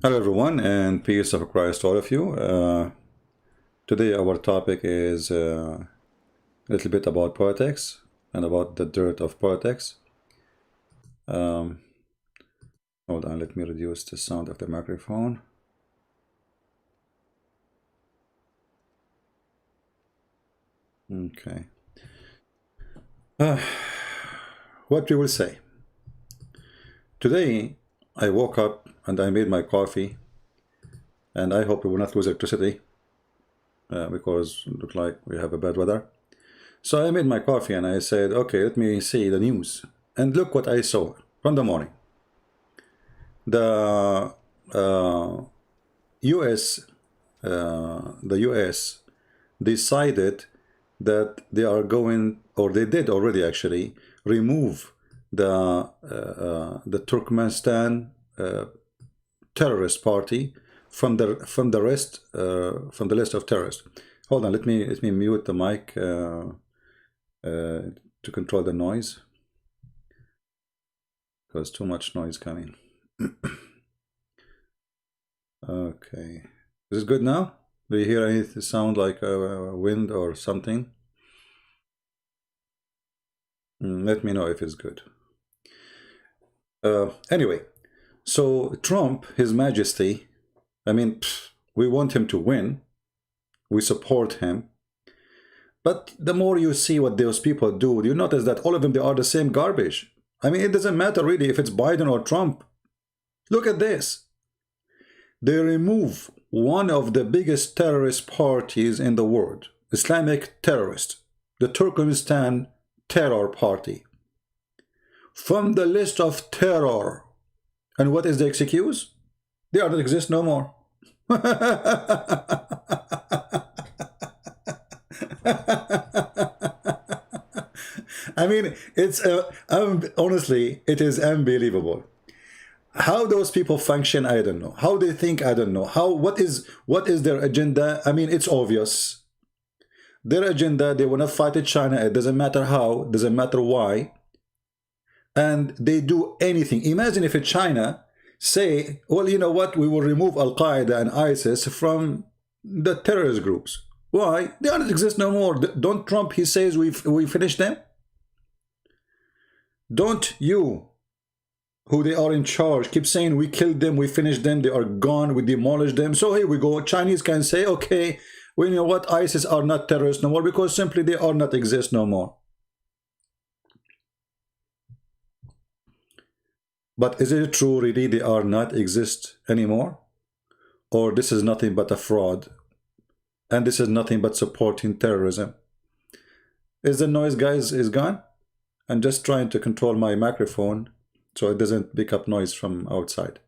Hello everyone, and peace of Christ to all of you. Today our topic is a little bit about politics and about the dirt of politics. Hold on, let me reduce the sound of the microphone. Okay. What we will say. Today I woke up and I made my coffee, and I hope we will not lose electricity because it looks like we have a bad weather. So I made my coffee and I said, okay, let me see the news. And look what I saw from the morning. The US decided that they are going, or they did already actually, remove the Turkmenistan terrorist party from the list of terrorists. Hold on, let me mute the mic to control the noise, because too much noise coming. Okay, is it good now? Do you hear any sound like wind or something? Let me know if it's good. Anyway, so Trump, His Majesty, I mean, we want him to win. We support him. But the more you see what those people do, you notice that all of them, they are the same garbage. I mean, it doesn't matter really if it's Biden or Trump. Look at this. They remove one of the biggest terrorist parties in the world, Islamic terrorist, the Turkistan terror party, from the list of terror. And what is the excuse? They are not exist no more. I mean, it's honestly, it is unbelievable. How those people function, I don't know. How they think, I don't know. What is their agenda? I mean, it's obvious. Their agenda, they want to fight China. It doesn't matter how, doesn't matter why. And they do anything. Imagine if China say, well, you know what, we will remove Al-Qaeda and ISIS from the terrorist groups. Why? They don't exist no more. Don't Trump, he says we finished them? Don't you, who they are in charge, keep saying we killed them, we finished them, they are gone, we demolished them. So here we go. Chinese can say, okay, well, you know what, ISIS are not terrorists no more because simply they are not exist no more. But is it true really they are not exist anymore? Or this is nothing but a fraud? And this is nothing but supporting terrorism? Is the noise, guys, is gone? I'm just trying to control my microphone so it doesn't pick up noise from outside.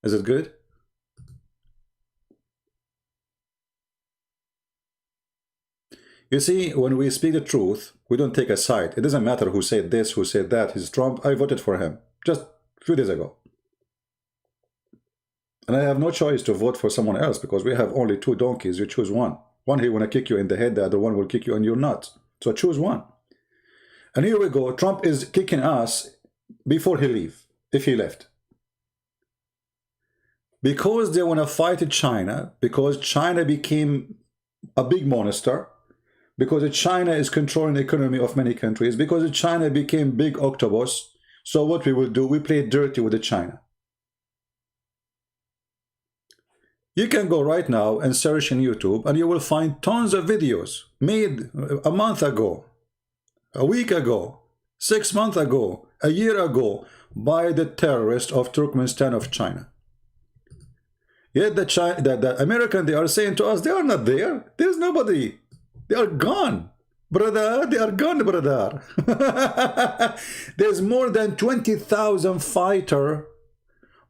Is it good? You see, when we speak the truth, we don't take a side. It doesn't matter who said this, who said that. He's Trump. I voted for him just a few days ago. And I have no choice to vote for someone else because we have only two donkeys. You choose one. One he want to kick you in the head, the other one will kick you in your nuts. So choose one. And here we go. Trump is kicking us before he leave, if he left. Because they want to fight China, because China became a big monster, because China is controlling the economy of many countries, because China became big octopus. So what we will do, we play dirty with China. You can go right now and search in YouTube and you will find tons of videos made a month ago, a week ago, 6 months ago, a year ago by the terrorists of Turkmenistan of China. Yet the American, they are saying to us, they are not there. There's nobody. They are gone, brother. They are gone, brother. There's more than 20,000 fighters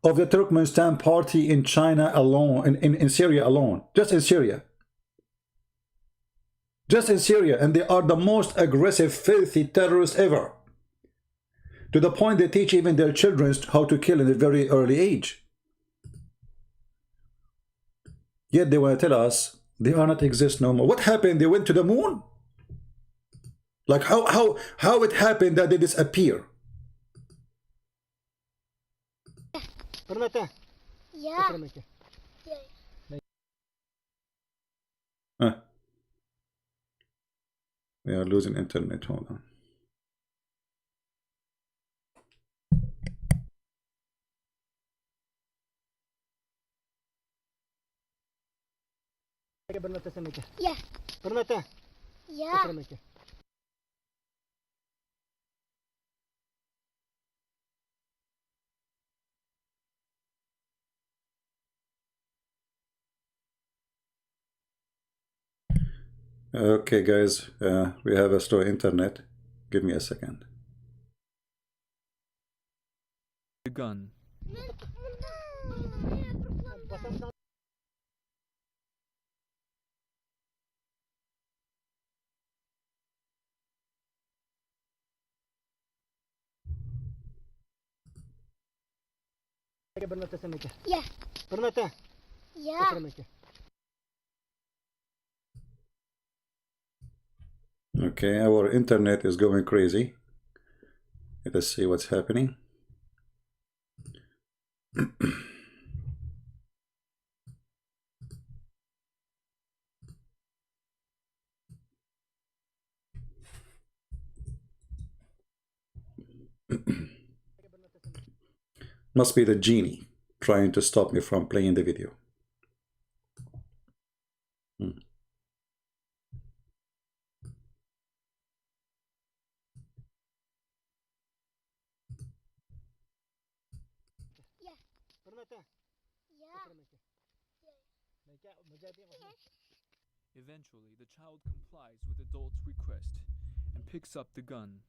of the Turkmenistan party in China alone, in Syria alone, just in Syria. Just in Syria, and they are the most aggressive, filthy terrorists ever. To the point they teach even their children how to kill in a very early age. Yet they want to tell us they are not exist no more. What happened? They went to the moon? Like how it happened that they disappear? Yeah. Huh. We are losing internet. Hold on. Yeah. Yeah. Okay, guys, we have a slow internet. Give me a second. The gun. Yeah. Yeah. Okay, our internet is going crazy. Let us see what's happening. Must be the genie trying to stop me from playing the video. Eventually, the child complies with adult's request and picks up the gun.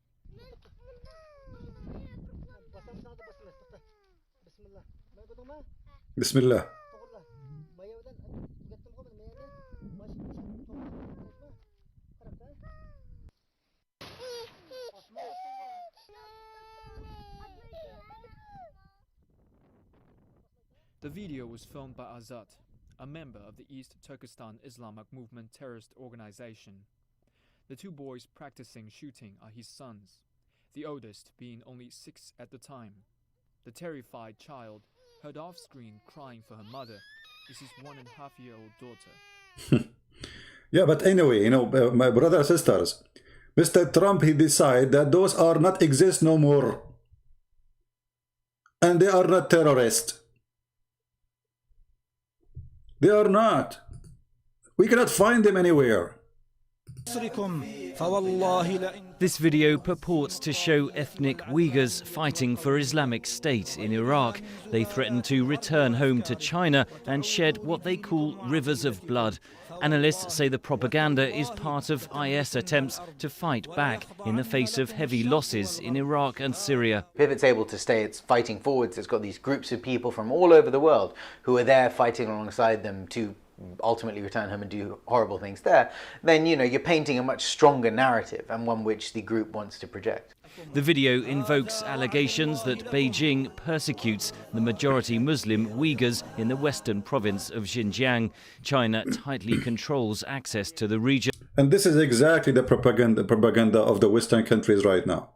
Bismillah. The video was filmed by Azat, a member of the East Turkistan Islamic Movement terrorist organization. The two boys practicing shooting are his sons, the oldest being only 6 at the time. The terrified child, heard off-screen crying for her mother, is his 1.5-year-old daughter. Yeah, but anyway, you know, my brothers and sisters, Mr. Trump, he decided that those are not exist no more. And they are not terrorists. They are not. We cannot find them anywhere. This video purports to show ethnic Uyghurs fighting for Islamic State in Iraq. They threaten to return home to China and shed what they call rivers of blood. Analysts say the propaganda is part of IS attempts to fight back in the face of heavy losses in Iraq and Syria. If it's able to stay its fighting forwards, it's got these groups of people from all over the world who are there fighting alongside them to ultimately return home and do horrible things there, then, you know, you're painting a much stronger narrative and one which the group wants to project. The video invokes allegations that Beijing persecutes the majority Muslim Uyghurs in the western province of Xinjiang. China tightly controls access to the region. And this is exactly the propaganda of the Western countries right now.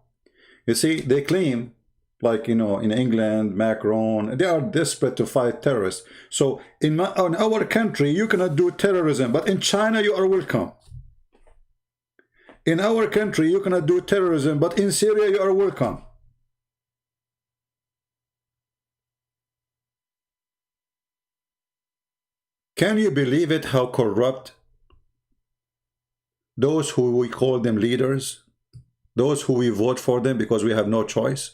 You see, they claim, like, you know, in England, Macron, they are desperate to fight terrorists. So in our country, you cannot do terrorism, but in China, you are welcome. In our country, you cannot do terrorism, but in Syria, you are welcome. Can you believe it, how corrupt those who we call them leaders, those who we vote for them because we have no choice?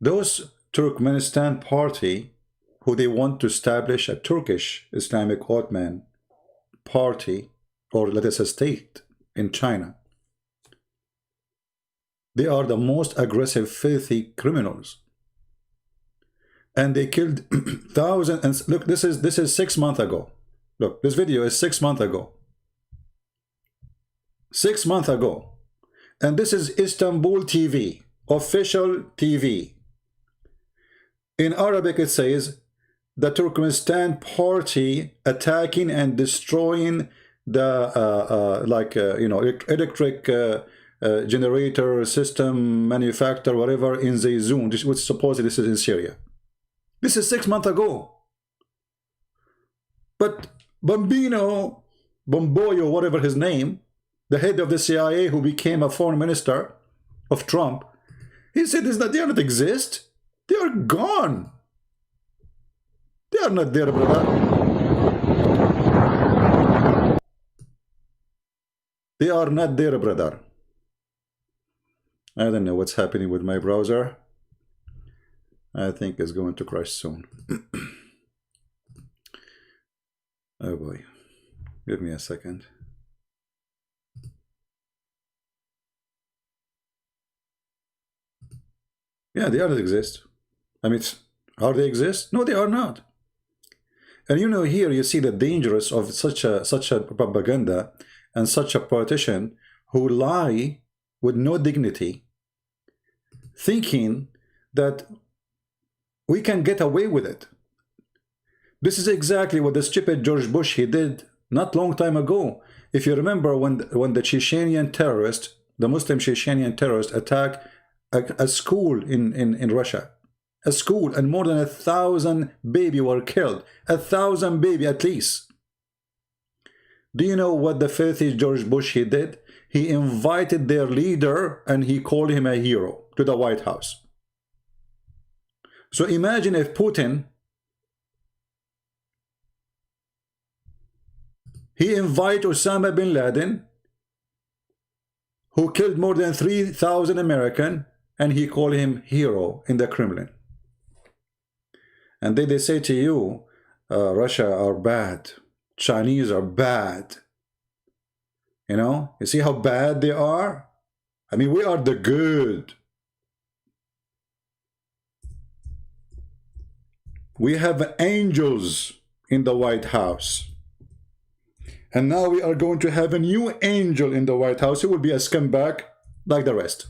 Those Turkmenistan party who they want to establish a Turkish Islamic Ottoman party, or let us say state, in China. They are the most aggressive, filthy criminals. And they killed thousands. And look, this is 6 months ago. Look, this video is 6 months ago. 6 months ago. And this is Istanbul TV, official TV. In Arabic it says, the Turkmenistan party attacking and destroying the electric generator system manufacturer, whatever, in Zayzoun, which supposedly this is in Syria. This is 6 months ago. But Bomboyo, whatever his name, the head of the CIA who became a foreign minister of Trump, he said this, that they do not exist. They are gone. They are not there, brother. They are not there, brother. I don't know what's happening with my browser. I think it's going to crash soon. Oh boy. Give me a second. Yeah, they don't exist. I mean, are they exist? No, they are not. And you know, here you see the dangers of such a propaganda and such a politician who lie with no dignity, thinking that we can get away with it. This is exactly what the stupid George Bush he did not long time ago. If you remember when the Chechenian terrorist, the Muslim Chechenian terrorist, attacked a school in Russia, a school, and more than 1,000 babies were killed. 1,000 babies at least. Do you know what the filthy George Bush he did? He invited their leader and he called him a hero to the White House. So imagine if Putin, he invited Osama bin Laden, who killed more than 3,000 Americans, and he called him hero in the Kremlin. And then they say to you, Russia are bad, Chinese are bad. You know, you see how bad they are? I mean, we are the good. We have angels in the White House. And now we are going to have a new angel in the White House who will be a scumbag like the rest.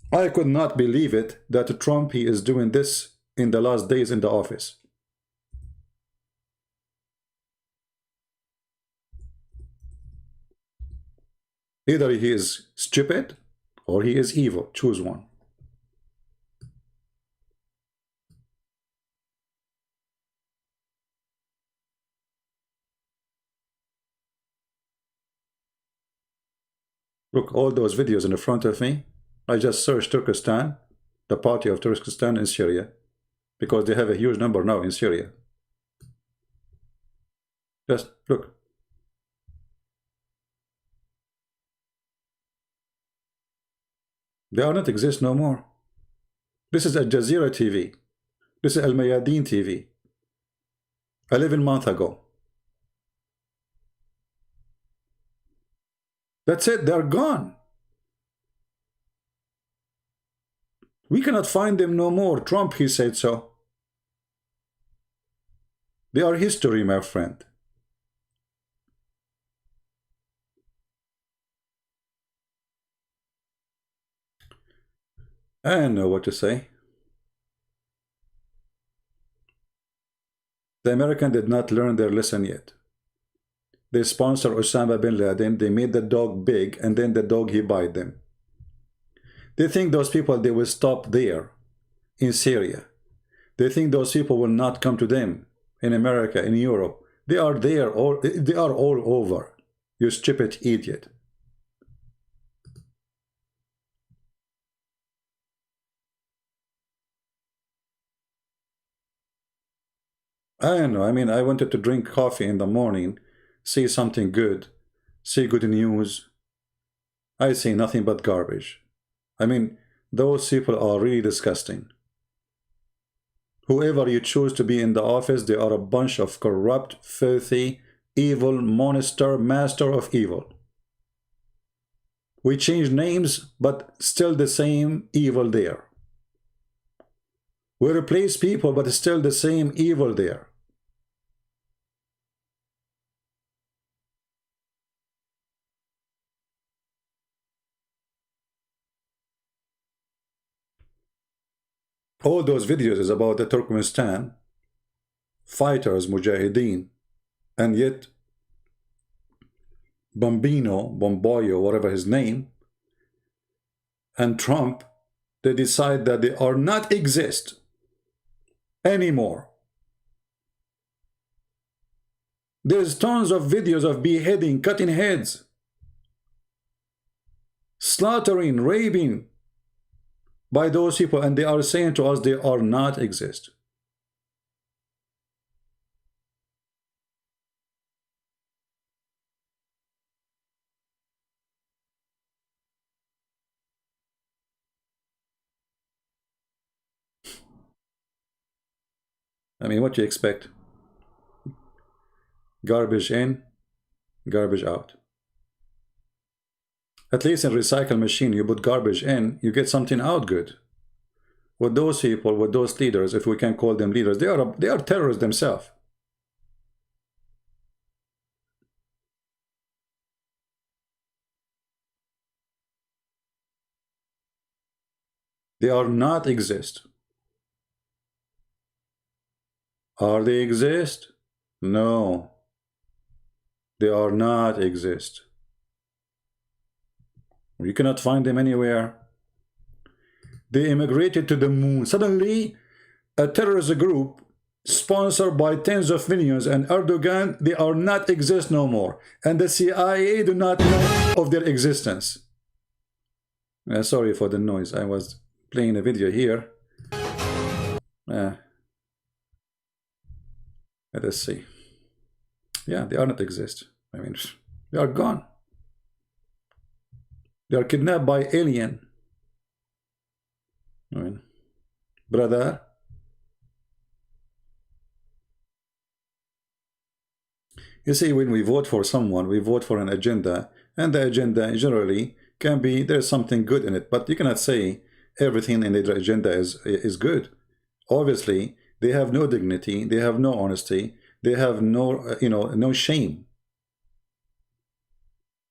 I could not believe it that Trump he is doing this in the last days in the office. Either he is stupid or he is evil. Choose one. Look, all those videos in the front of me, I just searched Turkistan, the party of Turkistan in Syria, because they have a huge number now in Syria. Just look. They are not exist no more. This is Al Jazeera TV. This is Al Mayadeen TV. 11 months ago. That's it, they're gone. We cannot find them no more. Trump, he said so. They are history, my friend. I don't know what to say. The Americans did not learn their lesson yet. They sponsored Osama bin Laden, they made the dog big, and then the dog, he bite them. They think those people, they will stop there in Syria. They think those people will not come to them in America, in Europe. They are there, they are all over. You stupid idiot. I don't know. I mean, I wanted to drink coffee in the morning, see something good, see good news. I see nothing but garbage. I mean, those people are really disgusting. Whoever you choose to be in the office, they are a bunch of corrupt, filthy, evil monster, master of evil. We change names, but still the same evil there. We replace people, but still the same evil there. All those videos is about the Turkmenistan fighters, mujahideen, and yet Bomboyo, whatever his name, and Trump, they decide that they are not exist anymore. There's tons of videos of beheading, cutting heads, slaughtering, raping by those people, and they are saying to us they are not exist. I mean, what do you expect? Garbage in, garbage out. At least in recycle machine, you put garbage in, you get something out good. With those people, with those leaders, if we can call them leaders, they are terrorists themselves. They are not exist. Are they exist? No. They are not exist. You cannot find them anywhere. They immigrated to the moon. Suddenly, a terrorist group sponsored by tens of millions and Erdogan, they are not exist no more. And the CIA do not know of their existence. Sorry for the noise. I was playing a video here. Let us see. Yeah, they are not exist. I mean, they are gone. They are kidnapped by alien. I mean, brother. You see, when we vote for someone, we vote for an agenda, and the agenda generally can be, there's something good in it, but you cannot say everything in their agenda is good. Obviously, they have no dignity, they have no honesty, they have no, no shame.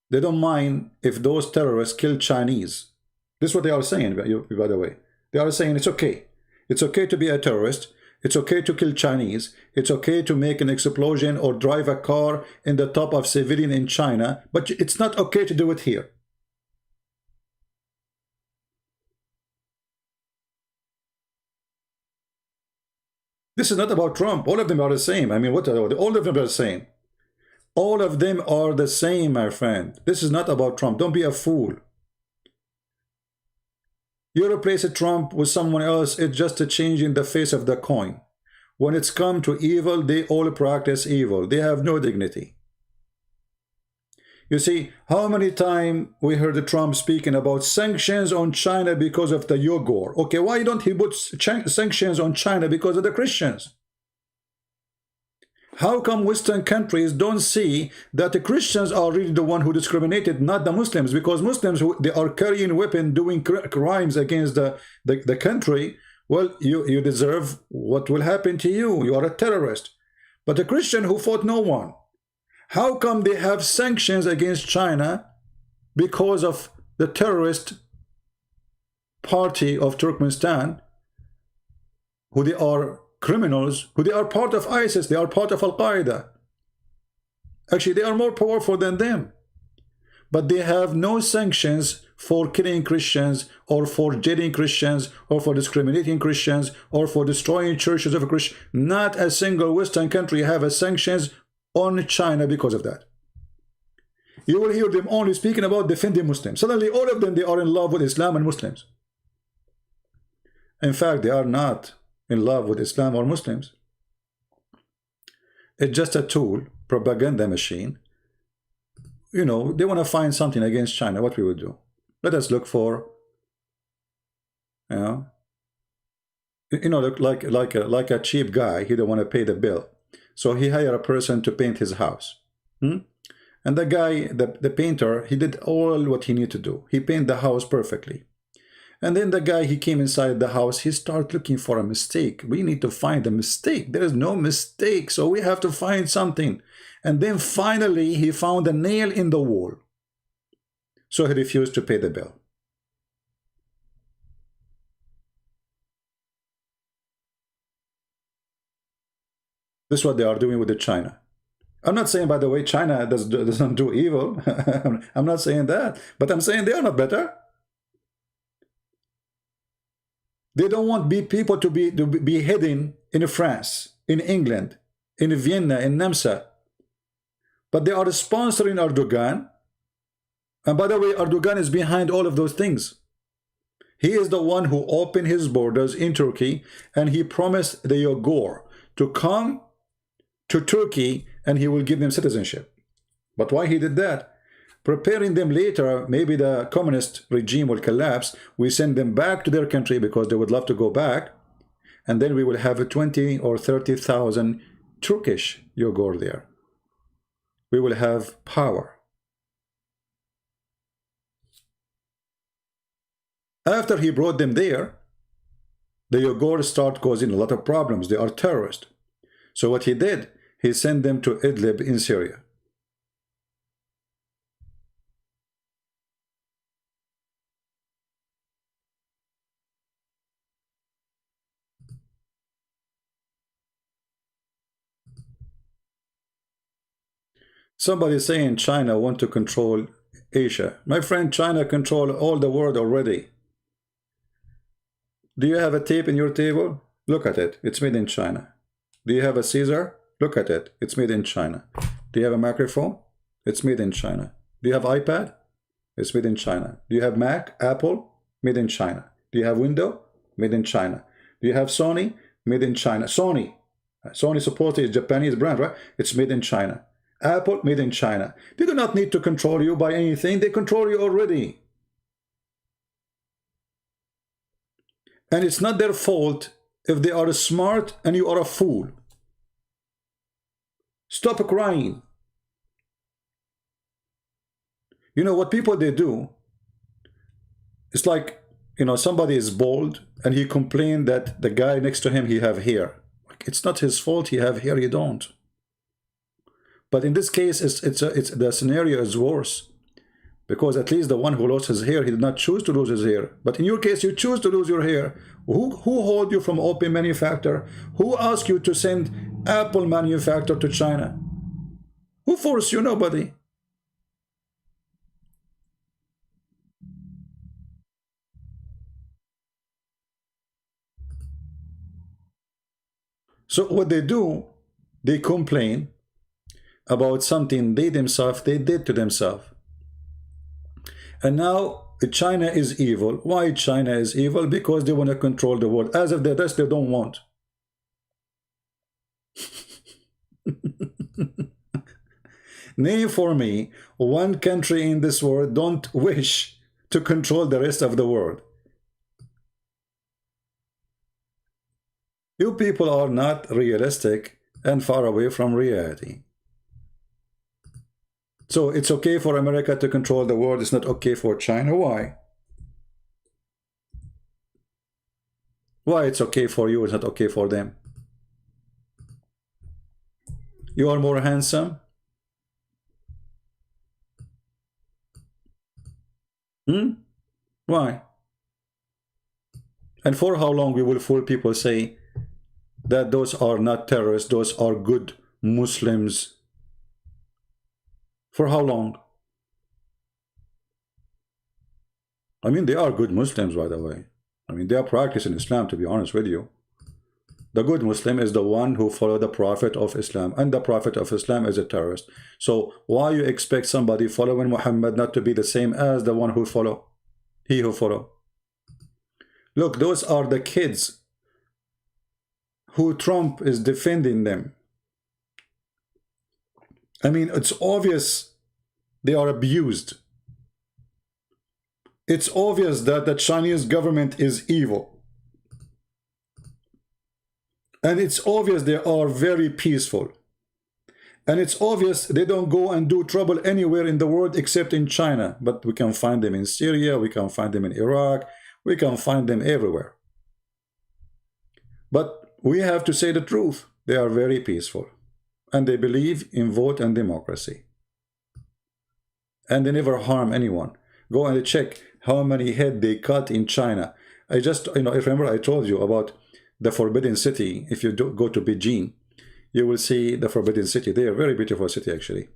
They don't mind if those terrorists kill Chinese. This is what they are saying, by the way. They are saying it's okay. It's okay to be a terrorist. It's okay to kill Chinese. It's okay to make an explosion or drive a car in the top of civilian in China, but it's not okay to do it here. This is not about Trump. All of them are the same. I mean, what are all of them are the same? All of them are the same, my friend. This is not about Trump. Don't be a fool. You replace a Trump with someone else, it's just a change in the face of the coin. When it's come to evil, they all practice evil. They have no dignity. You see, how many times we heard Trump speaking about sanctions on China because of the Uyghur? Okay, why don't he put sanctions on China because of the Christians? How come Western countries don't see that the Christians are really the one who discriminated, not the Muslims? Because Muslims, they are carrying weapons, doing crimes against the country. Well, you deserve what will happen to you. You are a terrorist. But the Christian who fought no one, how come they have sanctions against China because of the terrorist party of Turkmenistan, who they are criminals, who they are part of ISIS, they are part of Al-Qaeda. Actually, they are more powerful than them. But they have no sanctions for killing Christians, or for jailing Christians, or for discriminating Christians, or for destroying churches of Christians. Not a single Western country have a sanctions on China because of that. You will hear them only speaking about defending Muslims. Suddenly, all of them, they are in love with Islam and Muslims. In fact, they are not in love with Islam or Muslims. It's just a tool, propaganda machine. They want to find something against China. What we would do? Let us look for, like a cheap guy. He don't want to pay the bill, so he hired a person to paint his house. And the guy, the painter, he did all what he needed to do. He painted the house perfectly. And then the guy, he came inside the house, he started looking for a mistake. We need to find a mistake. There is no mistake, so we have to find something. And then finally, he found a nail in the wall. So he refused to pay the bill. This is what they are doing with the China. I'm not saying, by the way, China doesn't do evil. I'm not saying that. But I'm saying they are not better. They don't want people to be heading in France, in England, in Vienna, in Namsa. But they are sponsoring Erdogan. And by the way, Erdogan is behind all of those things. He is the one who opened his borders in Turkey, and he promised the Uyghur to come to Turkey and he will give them citizenship. But why he did that? Preparing them later, maybe the communist regime will collapse, we send them back to their country because they would love to go back, and then we will have 20 or 30,000 Turkish Uyghur there. We will have power. After he brought them there, the Uyghurs start causing a lot of problems. They are terrorists. So what he did, he sent them to Idlib in Syria. Somebody saying China want to control Asia. My friend, China control all the world already. Do you have a tape in your table? Look at it. It's made in China. Do you have a Caesar? Look at it. It's made in China. Do you have a microphone? It's made in China. Do you have iPad? It's made in China. Do you have Mac, Apple? Made in China. Do you have Windows? Made in China. Do you have Sony? Made in China. Sony supposedly is a Japanese brand, right? It's made in China. Apple, made in China. They do not need to control you by anything. They control you already. And it's not their fault if they are smart and you are a fool. Stop crying. You know what people they do? It's like, you know, somebody is bald and he complained that the guy next to him, he have hair. It's not his fault he have hair, you don't. But in this case, the scenario is worse. Because at least the one who lost his hair, he did not choose to lose his hair. But in your case, you choose to lose your hair. Who hold you from open manufacture? Who asked you to send Apple manufacture to China? Who forced you? Nobody. So what they do, they complain about something they themselves, they did to themselves. And now China is evil. Why China is evil? Because they want to control the world. As if the rest they don't want. Name for me one country in this world don't wish to control the rest of the world. You people are not realistic and far away from reality. So it's okay for America to control the world. It's not okay for China. Why? Why it's okay for you, it's not okay for them? You are more handsome? Why? And for how long we will fool people say that those are not terrorists, those are good Muslims? For how long? I mean, they are good Muslims, by the way. I mean, they are practicing Islam, to be honest with you. The good Muslim is the one who follows the Prophet of Islam, and the Prophet of Islam is a terrorist. So why you expect somebody following Muhammad not to be the same as the one who follow? He who follow. Look, those are the kids who Trump is defending them. I mean, it's obvious they are abused. It's obvious that the Chinese government is evil. And it's obvious they are very peaceful. And it's obvious they don't go and do trouble anywhere in the world except in China. But we can find them in Syria, we can find them in Iraq, we can find them everywhere. But we have to say the truth. They are very peaceful. And they believe in vote and democracy. And they never harm anyone. Go and check how many head they cut in China. I remember I told you about the Forbidden City. If you go to Beijing, you will see the Forbidden City. They are very beautiful city, actually,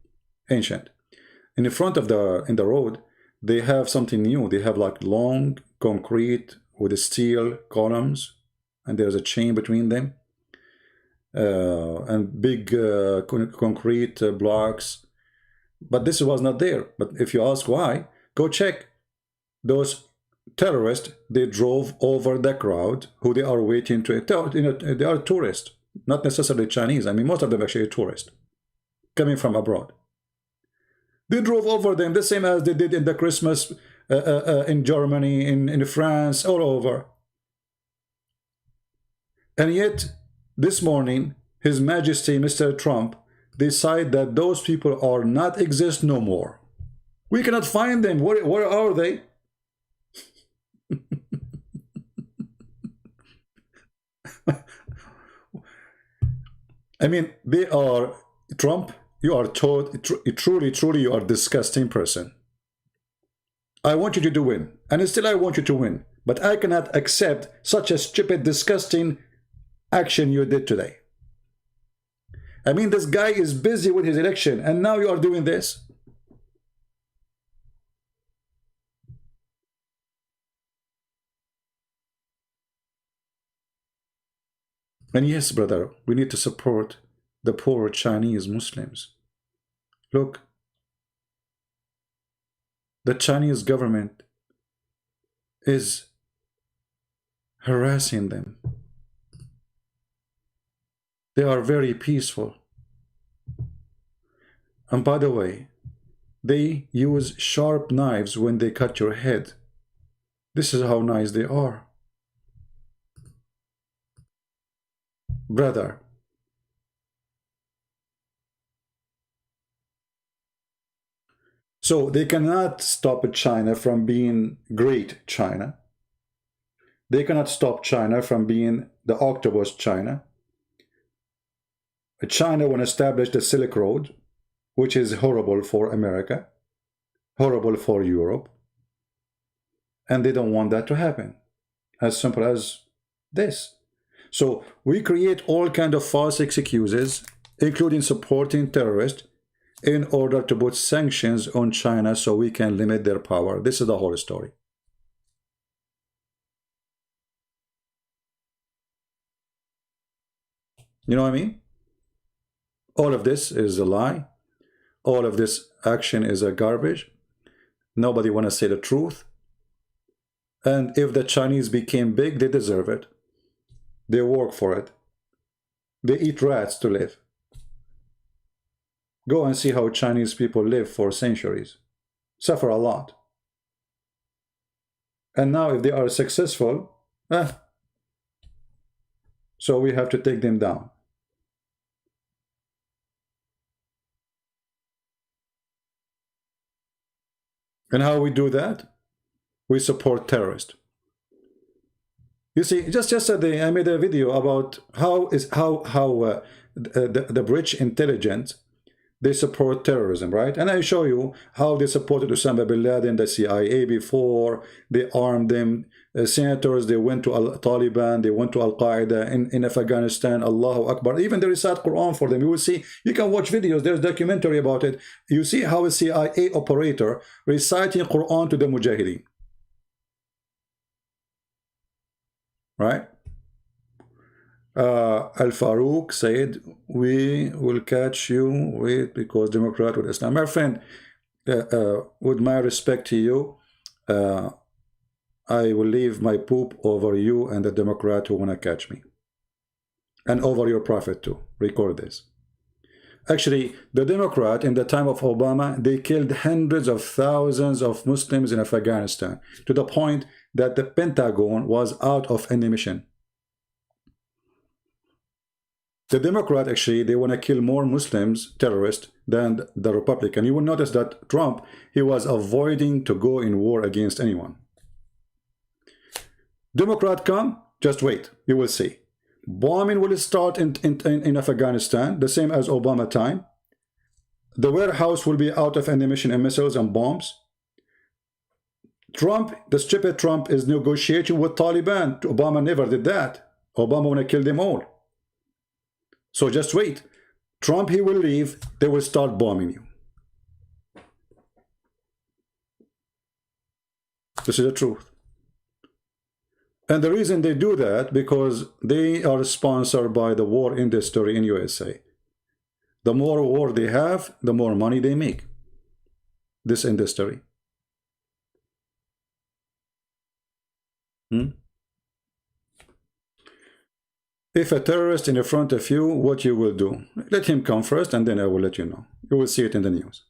ancient. In the front of the road, they have something new. They have like long concrete with steel columns, and there's a chain between them, and big concrete blocks. But this was not there. But if you ask why, go check. Those terrorists, they drove over the crowd who they are waiting to. You know, they are tourists, not necessarily Chinese. I mean, most of them actually tourists coming from abroad. They drove over them the same as they did in the Christmas in Germany, in France, all over. And yet, this morning, His Majesty, Mr. Trump, decide that those people are not exist no more. We cannot find them. Where are they? I mean, they are, Trump, you are truly, you are a disgusting person. I want you to win, and still I want you to win, but I cannot accept such a stupid, disgusting action you did today. I mean, this guy is busy with his election, and now you are doing this. And yes, brother, we need to support the poor Chinese Muslims. Look, the Chinese government is harassing them. They are very peaceful. And by the way, they use sharp knives when they cut your head. This is how nice they are. Brother, so they cannot stop China from being great China. They cannot stop China from being the octopus China. China will establish the Silk Road, which is horrible for America, horrible for Europe, and they don't want that to happen. As simple as this. So we create all kinds of false excuses, including supporting terrorists, in order to put sanctions on China so we can limit their power. This is the whole story. You know what I mean? All of this is a lie. All of this action is a garbage. Nobody want to say the truth. And if the Chinese became big, they deserve it. They work for it. They eat rats to live. Go and see how Chinese people live for centuries. Suffer a lot. And now if they are successful, so we have to take them down. And how we do that? We support terrorists. You see, just yesterday I made a video about how the British intelligence, they support terrorism, right? And I show you how they supported Osama bin Laden, the CIA before, they armed them. Senators, they went to Taliban, they went to Al-Qaeda in Afghanistan, Allahu Akbar. Even they recite Quran for them. You will see, you can watch videos, there's a documentary about it. You see how a CIA operator reciting Quran to the Mujahideen. Right? Al-Farouk said, we will catch you with, because Democrat with Islam. My friend, with my respect to you, I will leave my poop over you and the Democrat who want to catch me. And over your prophet too. Record this. Actually, the Democrat in the time of Obama, they killed hundreds of thousands of Muslims in Afghanistan, to the point that the Pentagon was out of ammunition. The Democrat, actually, they want to kill more Muslims, terrorists, than the Republican. You will notice that Trump, he was avoiding to go in war against anyone. Democrat come, just wait, you will see. Bombing will start in Afghanistan, the same as Obama time. The warehouse will be out of ammunition and missiles and bombs. Trump, the stupid Trump, is negotiating with Taliban. Obama never did that. Obama want to kill them all. So just wait. Trump, he will leave, they will start bombing you. This is the truth. And the reason they do that, because they are sponsored by the war industry in USA. The more war they have, the more money they make. This industry. If a terrorist in front of you, what you will do? Let him come first, and then I will let you know. You will see it in the news.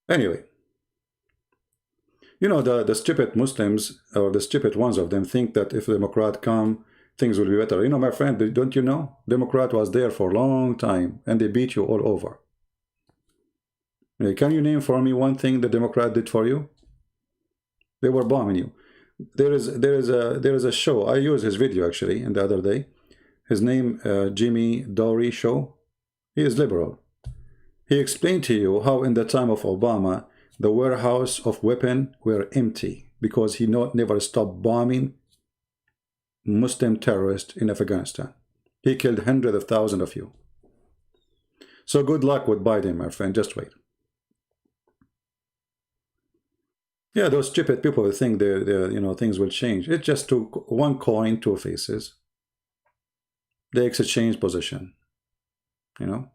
Anyway, you know, the stupid Muslims, or the stupid ones of them, think that if Democrat come, things will be better. You know, my friend, don't you know? Democrat was there for a long time, and they beat you all over. Can you name for me one thing the Democrat did for you? They were bombing you. There is a show. I used his video actually in the other day. His name Jimmy Dore show. He is liberal. He explained to you how in the time of Obama the warehouse of weapons were empty because he never stopped bombing Muslim terrorists in Afghanistan. He killed hundreds of thousands of you. So good luck with Biden, my friend. Just wait. Yeah, those stupid people think you know, things will change. It's just one coin, two faces. They exchange position. You know.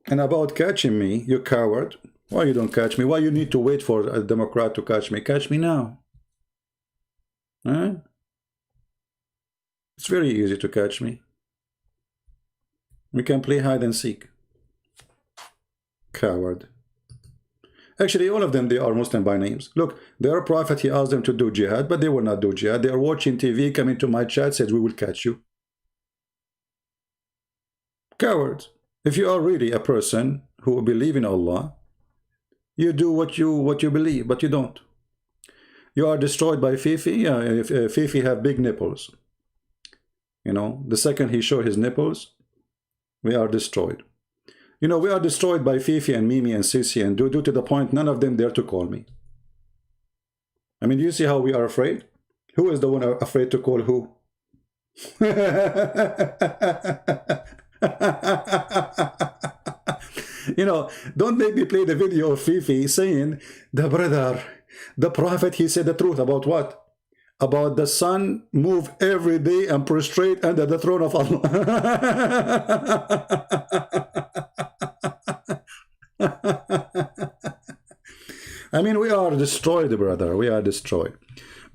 And about catching me, you coward. Why you don't catch me? Why you need to wait for a Democrat to catch me? Catch me now. Huh? It's very easy to catch me. We can play hide and seek. Coward. Actually, all of them, they are Muslim by names. Look, their prophet, he asked them to do jihad, but they will not do jihad. They are watching TV, coming to my chat, says, we will catch you. Cowards. If you are really a person who believes in Allah, you do what you believe, but you don't. You are destroyed by Fifi. Yeah, if Fifi have big nipples. You know, the second he show his nipples, we are destroyed. You know, we are destroyed by Fifi and Mimi and Sisi and Dudu to the point none of them dare to call me. I mean, do you see how we are afraid? Who is the one afraid to call who? You know, don't make me play the video of Fifi saying, the prophet, he said the truth about what? About the sun move every day and prostrate under the throne of Allah. I mean, we are destroyed, brother. We are destroyed.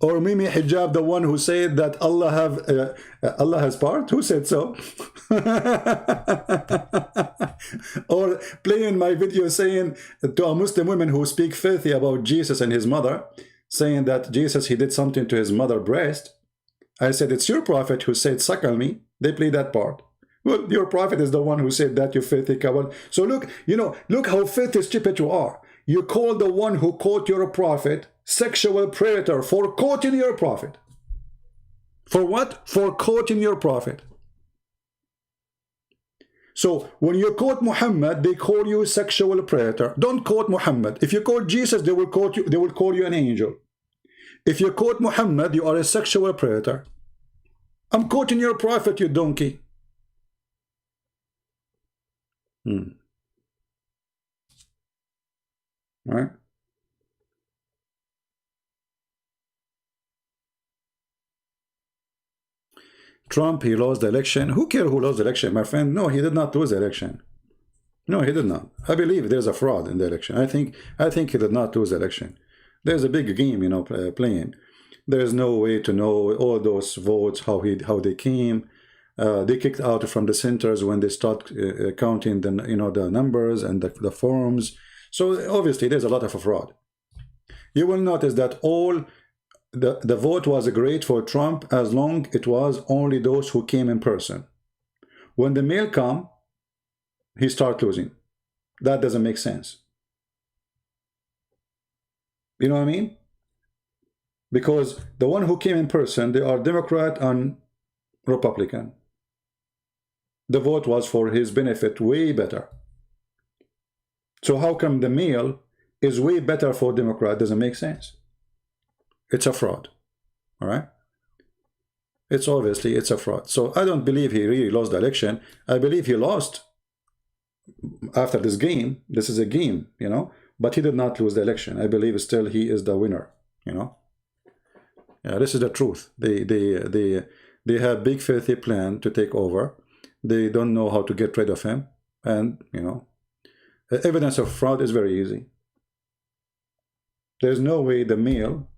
Or Mimi Hijab, the one who said that Allah has part? Who said so? Or playing my video saying to a Muslim woman who speak filthy about Jesus and his mother, saying that Jesus, he did something to his mother's breast. I said, it's your prophet who said, suckle me. They play that part. Well, your prophet is the one who said that, you filthy coward. So look, you know, look how filthy stupid you are. You call the one who caught your prophet sexual predator for quoting your prophet. For what? For quoting your prophet. So when you quote Muhammad, they call you sexual predator. Don't quote Muhammad. If you quote Jesus, they will quote you. They will call you an angel. If you quote Muhammad, you are a sexual predator. I'm quoting your prophet, you donkey. Right? Trump, he lost the election. Who cares who lost the election, my friend? No, he did not lose the election. No, he did not. I believe there's a fraud in the election. I think he did not lose the election. There's a big game, you know, playing. There's no way to know all those votes, how they came. They kicked out from the centers when they start counting the, you know, the numbers and the forms. So obviously there's a lot of fraud. You will notice that all the vote was great for Trump as long it was only those who came in person. When the mail come, he start losing. That doesn't make sense. You know what I mean? Because the one who came in person, they are Democrat and Republican. The vote was for his benefit way better. So how come the mail is way better for Democrat doesn't make sense. It's a fraud. All right? It's obviously, it's a fraud. So I don't believe he really lost the election. I believe he lost after this game. This is a game, you know, but he did not lose the election. I believe still he is the winner, you know. Yeah, this is the truth. They have big filthy plan to take over. They don't know how to get rid of him. And, you know, the evidence of fraud is very easy. There's no way the mail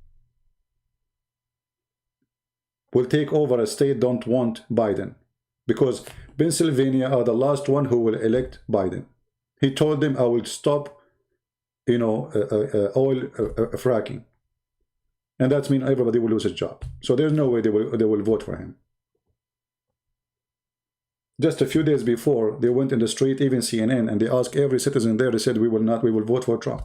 will take over a state don't want Biden, because Pennsylvania are the last one who will elect Biden. He told them, I will stop, you know, oil fracking. And that means everybody will lose his job. So there's no way they will vote for him. Just a few days before, they went in the street, even CNN, and they asked every citizen there, they said, we will vote for Trump.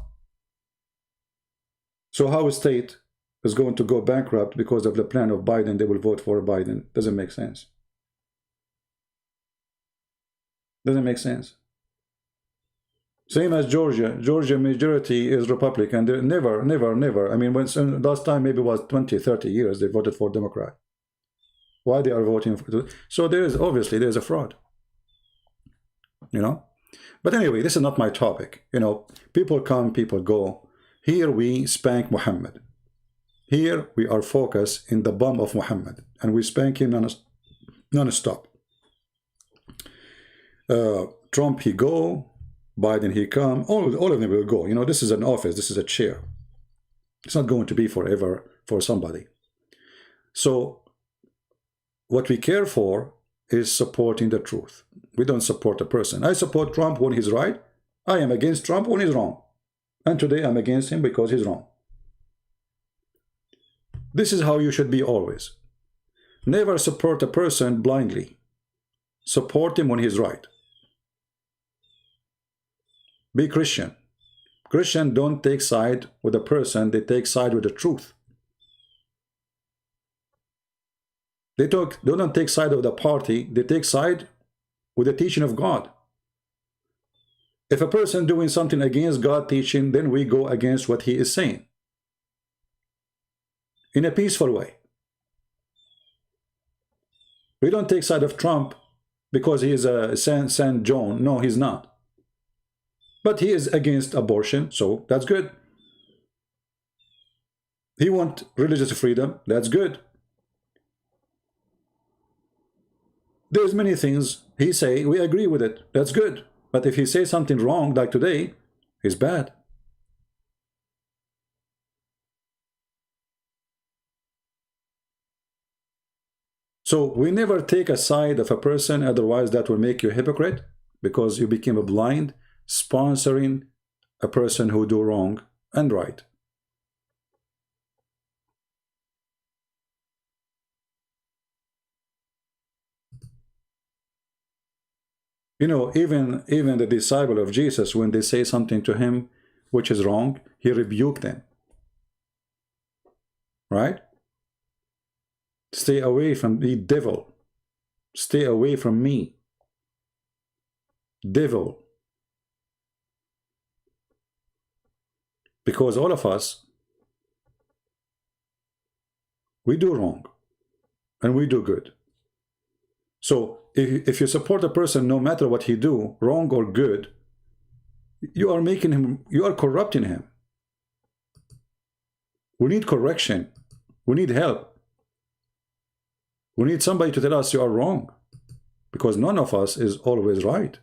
So how a state is going to go bankrupt because of the plan of Biden, they will vote for Biden? Doesn't make sense. Doesn't make sense. Same as Georgia. Georgia majority is Republican. They never. I mean, when last time maybe was 20, 30 years they voted for Democrat. Why they are voting for? So there is obviously there's a fraud. You know. But anyway, this is not my topic. You know, people come, people go. Here we spank Muhammad. Here we are focused in the bum of Muhammad, and we spank him non-stop. Trump he go. Biden he come, all of them will go. You know, this is an office, this is a chair. It's not going to be forever for somebody. So what we care for is supporting the truth. We don't support a person. I support Trump when he's right. I am against Trump when he's wrong. And today I'm against him because he's wrong. This is how you should be always. Never support a person blindly. Support him when he's right. Be Christian. Christian don't take side with a person, they take side with the truth. They don't take side with the party, they take side with the teaching of God. If a person doing something against God teaching, then we go against what he is saying. In a peaceful way. We don't take side of Trump because he is a San John. No, he's not. But he is against abortion, so that's good. He wants religious freedom, that's good. There's many things he say, we agree with it, that's good. But if he says something wrong, like today, it's bad. So we never take a side of a person, otherwise that will make you a hypocrite, because you became a blind, sponsoring a person who do wrong and right. You know, even the disciple of Jesus, when they say something to him which is wrong, he rebuked them. Right? Stay away from the devil. Stay away from me. Devil. Because all of us, we do wrong and we do good. So if you support a person, no matter what he do, wrong or good, you are making him, you are corrupting him. We need correction. We need help. We need somebody to tell us you are wrong, because none of us is always right.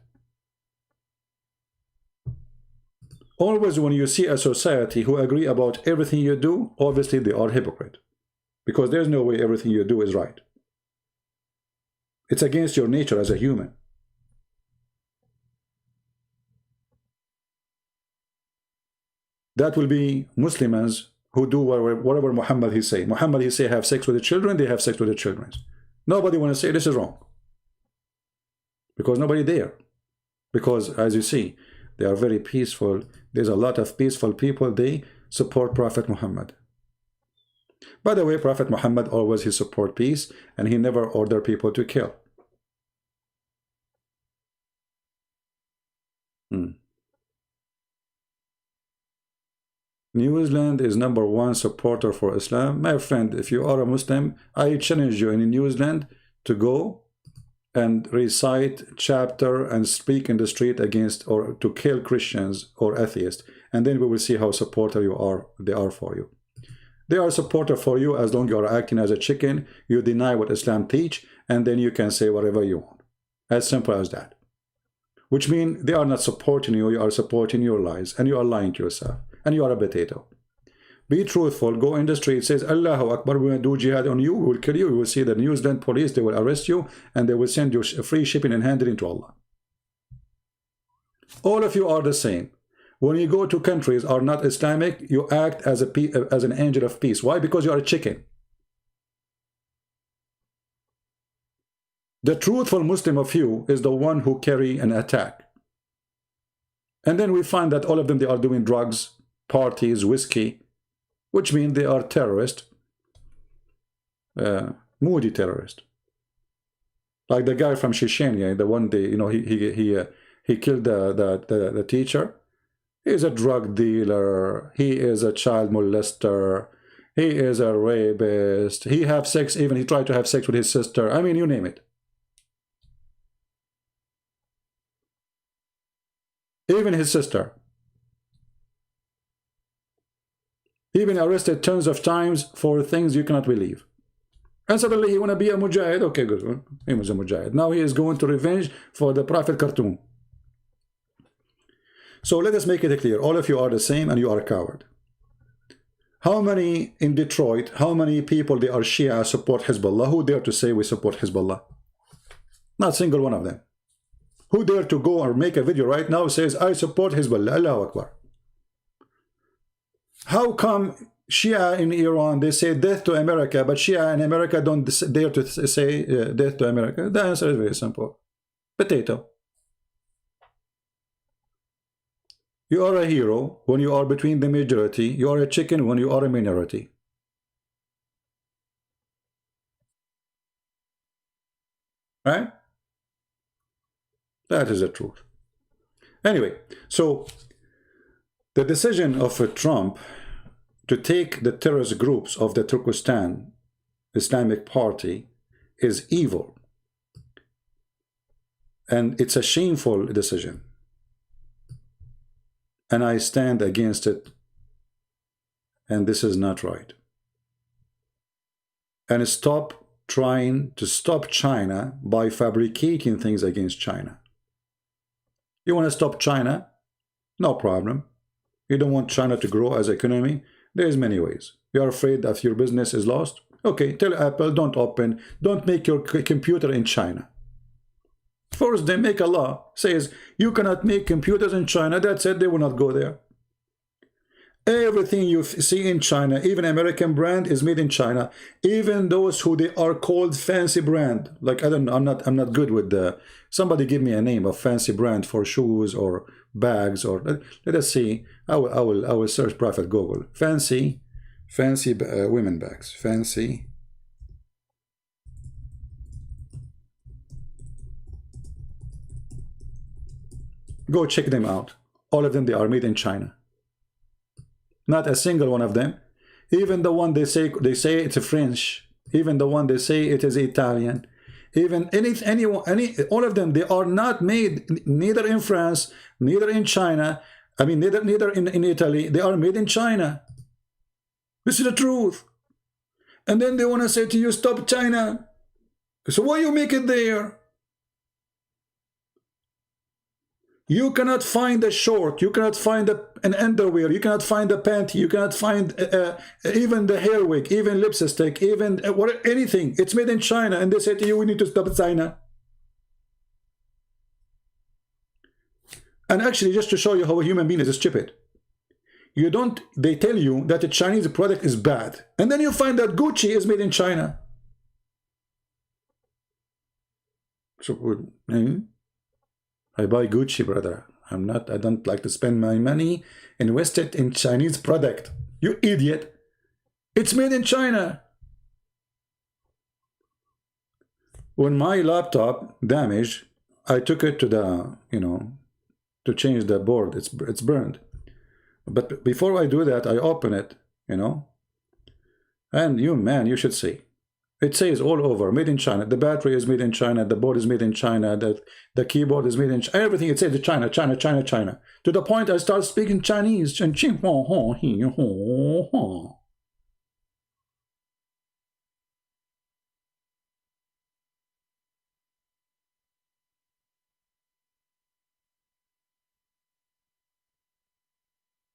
Always when you see a society who agree about everything you do, obviously they are hypocrite. Because there's no way everything you do is right. It's against your nature as a human. That will be Muslims who do whatever Muhammad he say. Muhammad he say have sex with the children, they have sex with the children. Nobody want to say this is wrong. Because nobody there. Because as you see, they are very peaceful. There's a lot of peaceful people. They support Prophet Muhammad. By the way, Prophet Muhammad always he support peace, and he never order people to kill. New Zealand is #1 supporter for Islam. My friend, if you are a Muslim, I challenge you in New Zealand to go and recite chapter and speak in the street against or to kill Christians or atheists, and then we will see how supporter they are for you. They are supporter for you as long as you are acting as a chicken, you deny what Islam teach, and then you can say whatever you want. As simple as that. Which means they are not supporting you, you are supporting your lies, and you are lying to yourself, and you are a potato. Be truthful, go in the street, says, Allahu Akbar, we will do jihad on you, we will kill you, you will see the New Zealand police, they will arrest you, and they will send you free shipping and handling to Allah. All of you are the same. When you go to countries are not Islamic, you act as an angel of peace. Why? Because you are a chicken. The truthful Muslim of you is the one who carry an attack. And then we find that all of them, they are doing drugs, parties, whiskey, which means they are terrorists, moody terrorists. Like the guy from Chechnya, the one day, he killed the teacher. He is a drug dealer. He is a child molester. He is a rapist. He have sex, even he tried to have sex with his sister. I mean, you name it. Even his sister. He been arrested tons of times for things you cannot believe. And suddenly he want to be a mujahid. Okay, good. He was a mujahid. Now he is going to revenge for the Prophet cartoon. So let us make it clear. All of you are the same and you are a coward. How many in Detroit, how many people they are Shia support Hezbollah? Who dare to say we support Hezbollah? Not a single one of them. Who dare to go or make a video right now says I support Hezbollah? Allahu Akbar. How come Shia in Iran, they say death to America, but Shia in America don't dare to say death to America? The answer is very simple. Potato. You are a hero when you are between the majority. You are a chicken when you are a minority. Right? That is the truth. Anyway, so the decision of Trump to take the terrorist groups of the Turkistan Islamic Party is evil. And it's a shameful decision. And I stand against it. And this is not right. And stop trying to stop China by fabricating things against China. You want to stop China? No problem. You don't want China to grow as an economy? There's many ways. You are afraid that your business is lost? Okay, tell Apple, don't make your computer in China. First, they make a law, says you cannot make computers in China. That's it, they will not go there. Everything you see in China, even American brand, is made in China. Even those who they are called fancy brand. Like, I don't know, I'm not good with the. Somebody give me a name of fancy brand for shoes or bags or. Let us see. I will search Prophet Google. Fancy women bags. Fancy. Go check them out. All of them, they are made in China. Not a single one of them. Even the one they say it's French. Even the one they say it is Italian. Even all of them, they are not made neither in France, neither in China. I mean, neither in Italy. They are made in China. This is the truth. And then they want to say to you, stop China. So why you make it there? You cannot find a short, you cannot find an underwear, you cannot find a panty, you cannot find even the hair wig, even lipstick, even anything. It's made in China, and they say to you, we need to stop China. And actually, just to show you how a human being is stupid, they tell you that the Chinese product is bad, and then you find that Gucci is made in China. So, I buy Gucci, brother. I don't like to spend my money invested in Chinese product. You idiot. It's made in China. When my laptop damaged, I took it to the, to change the board. It's burned. But before I do that, I open it, you know. And you, man, you should see. It says all over, made in China. The battery is made in China. The board is made in China. The keyboard is made in China. Everything, it says China, China, China, China. To the point I start speaking Chinese.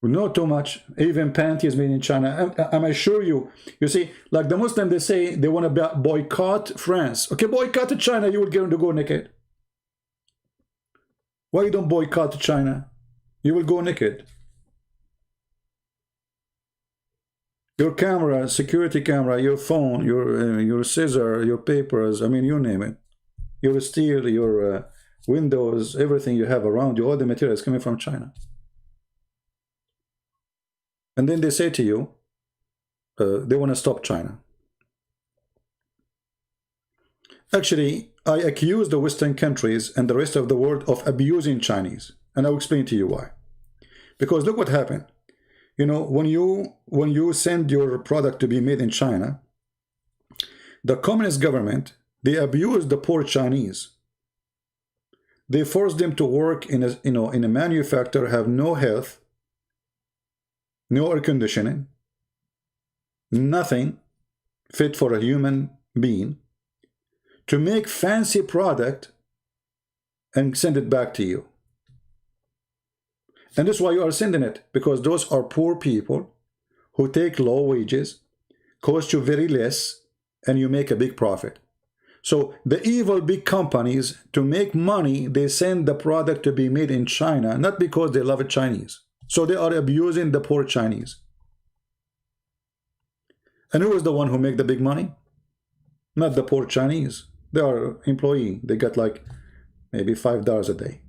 Not too much. Even panties made in China. I assure you. You see, like the Muslims, they say they want to boycott France. Okay, boycott China. You will get them to go naked. Why you don't boycott China? You will go naked. Your camera, security camera, your phone, your scissor, your papers. I mean, you name it. Your steel, your windows, everything you have around you, all the material is coming from China. And then they say to you, they want to stop China. Actually, I accuse the Western countries and the rest of the world of abusing Chinese. And I'll explain to you why. Because look what happened. You know, when you send your product to be made in China, the communist government, they abuse the poor Chinese. They force them to work in a manufacturer, have no health, no air conditioning, nothing fit for a human being, to make fancy product and send it back to you. And that's why you are sending it, because those are poor people who take low wages, cost you very less, and you make a big profit. So the evil big companies, to make money, they send the product to be made in China, not because they love it Chinese. So they are abusing the poor Chinese. And who is the one who make the big money? Not the poor Chinese. They are employee. They get like maybe $5 a day.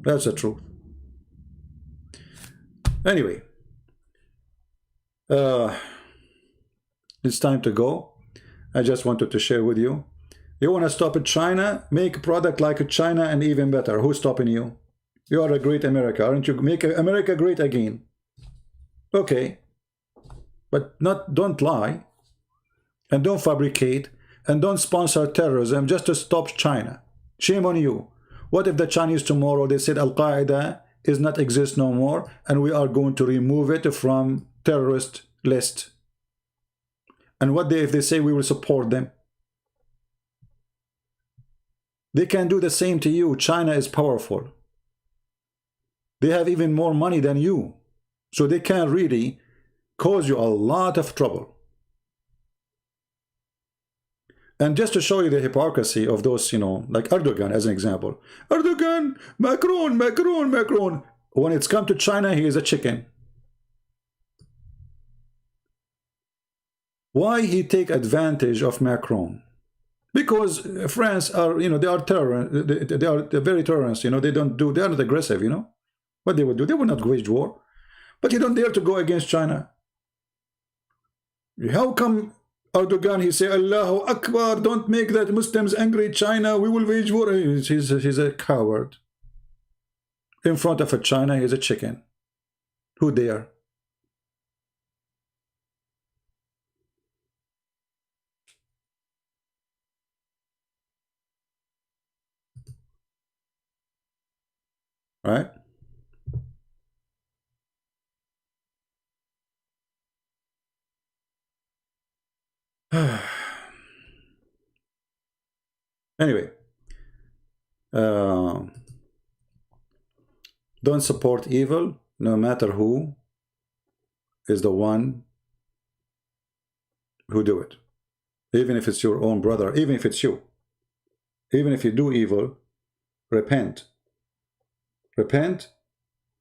That's the truth. Anyway, it's time to go. I just wanted to share with you. You want to stop at China? Make a product like China and even better. Who's stopping you? You are a great America, aren't you? Make America great again. Okay. But don't lie. And don't fabricate. And don't sponsor terrorism just to stop China. Shame on you. What if the Chinese tomorrow, they said Al-Qaeda is not exist no more, and we are going to remove it from terrorist list? And what if they say we will support them? They can do the same to you. China is powerful. They have even more money than you. So they can really cause you a lot of trouble. And just to show you the hypocrisy of those, like Erdogan as an example. Erdogan, Macron, Macron, Macron. When it's come to China, he is a chicken. Why he take advantage of Macron? Because France are, they are terror. They're very terrorists. They are not aggressive. What they would do? They would not wage war. But you don't dare to go against China. How come Erdogan, he say, Allahu Akbar, don't make that Muslims angry, China, we will wage war. He's a coward. In front of a China, he's a chicken. Who dare? Right? Anyway, don't support evil, no matter who is the one who do it. Even if it's your own brother, even if it's you. Even if you do evil, repent. Repent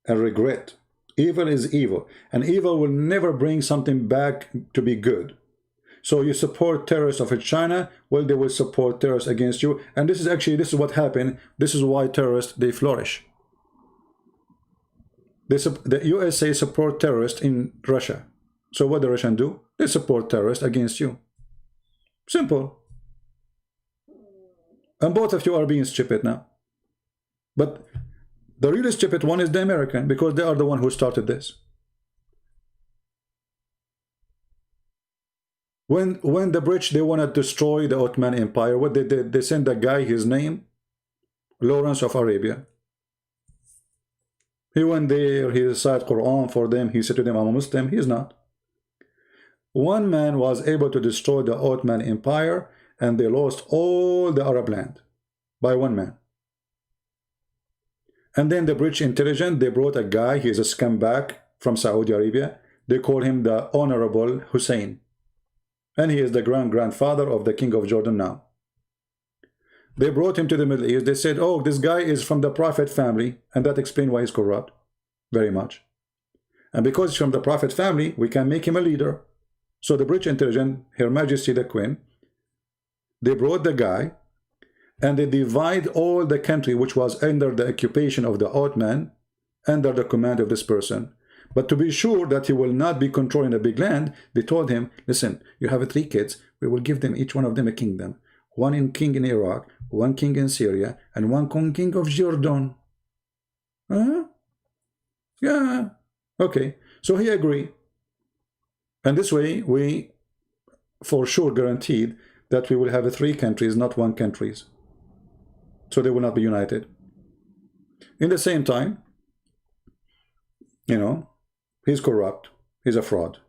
and regret. Evil is evil, and evil will never bring something back to be good. So you support terrorists of China, well, they will support terrorists against you. And this is what happened. This is why terrorists, they flourish. The USA support terrorists in Russia. So what the Russians do? They support terrorists against you. Simple. And both of you are being stupid now. But the really stupid one is the American, because they are the one who started this. When the British, they want to destroy the Ottoman Empire, what they did, they sent a guy, his name, Lawrence of Arabia. He went there, he recited Quran for them, he said to them, I'm a Muslim. He's not. One man was able to destroy the Ottoman Empire, and they lost all the Arab land by one man. And then the British intelligence, they brought a guy, he's a scumbag from Saudi Arabia. They call him the Honorable Hussein. And he is the grandfather of the King of Jordan now. They brought him to the Middle East. They said, oh, this guy is from the Prophet family. And that explains why he's corrupt. Very much. And because he's from the Prophet family, we can make him a leader. So the British intelligence, Her Majesty the Queen, they brought the guy, and they divide all the country which was under the occupation of the Ottoman under the command of this person. But to be sure that he will not be controlling a big land, they told him, listen, you have 3 kids, we will give them, each one of them, a kingdom. One king in Iraq, one king in Syria, and one king of Jordan. Huh? Yeah. Okay. So he agreed. And this way, we for sure guaranteed that we will have 3 countries, not 1 country. So they will not be united. In the same time, you know, he's corrupt. He's a fraud.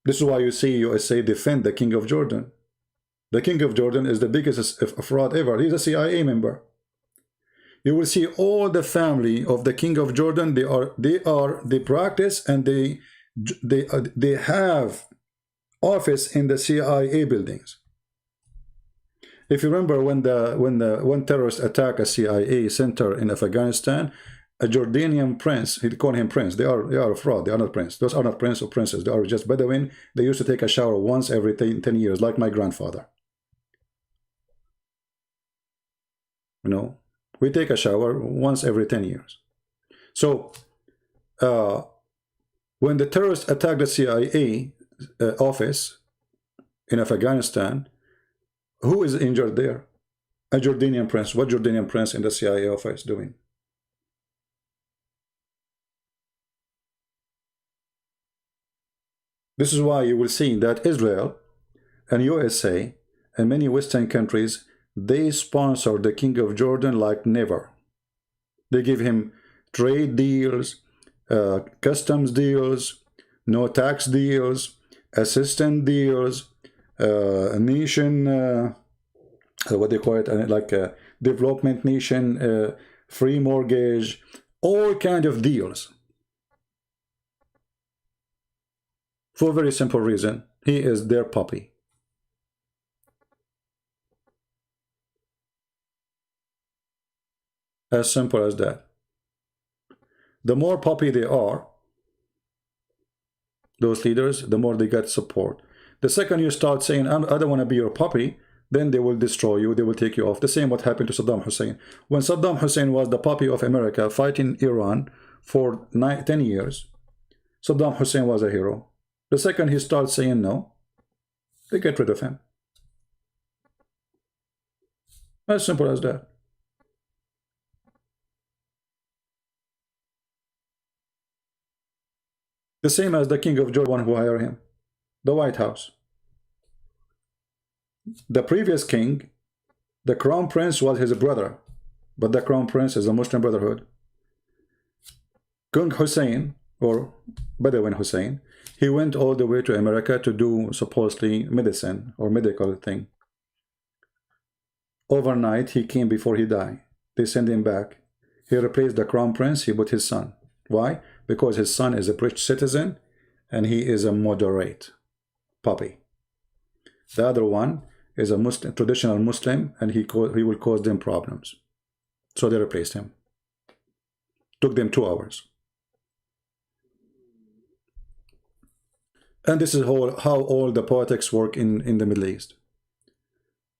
This is why you see USA defend the King of Jordan. The King of Jordan is the biggest fraud ever. He's a CIA member. You will see all the family of the King of Jordan. They practice, and they have office in the CIA buildings. If you remember when terrorists attack a CIA center in Afghanistan, a Jordanian prince, he called him prince. They are a fraud. They are not prince. Those are not prince or princess. They are just Bedouin. They used to take a shower once every 10 years, like my grandfather. You know, we take a shower once every 10 years. So, when the terrorists attacked the CIA office in Afghanistan, who is injured there? A Jordanian prince. What Jordanian prince in the CIA office doing? This is why you will see that Israel and USA and many Western countries, they sponsor the King of Jordan like never. They give him trade deals, customs deals, no tax deals, assistance deals, nation, what they call it, like a development nation, free mortgage, all kind of deals. For a very simple reason, he is their puppy. As simple as that. The more puppy they are, those leaders, the more they get support. The second you start saying, I don't want to be your puppy, then they will destroy you, they will take you off. The same what happened to Saddam Hussein. When Saddam Hussein was the puppy of America fighting Iran for 10 years, Saddam Hussein was a hero. The second he starts saying no, they get rid of him. As simple as that. The same as the King of Jordan who hired him, the White House. The previous king, the crown prince was his brother, but the crown prince is the Muslim Brotherhood. King Hussein, or Bedouin Hussein, he went all the way to America to do supposedly medicine or medical thing. Overnight, he came before he died. They sent him back. He replaced the crown prince, he put his son. Why? Because his son is a British citizen and he is a moderate puppy. The other one is a Muslim, traditional Muslim, and he will cause them problems. So they replaced him. Took them 2 hours. And this is how all the politics work in the Middle East.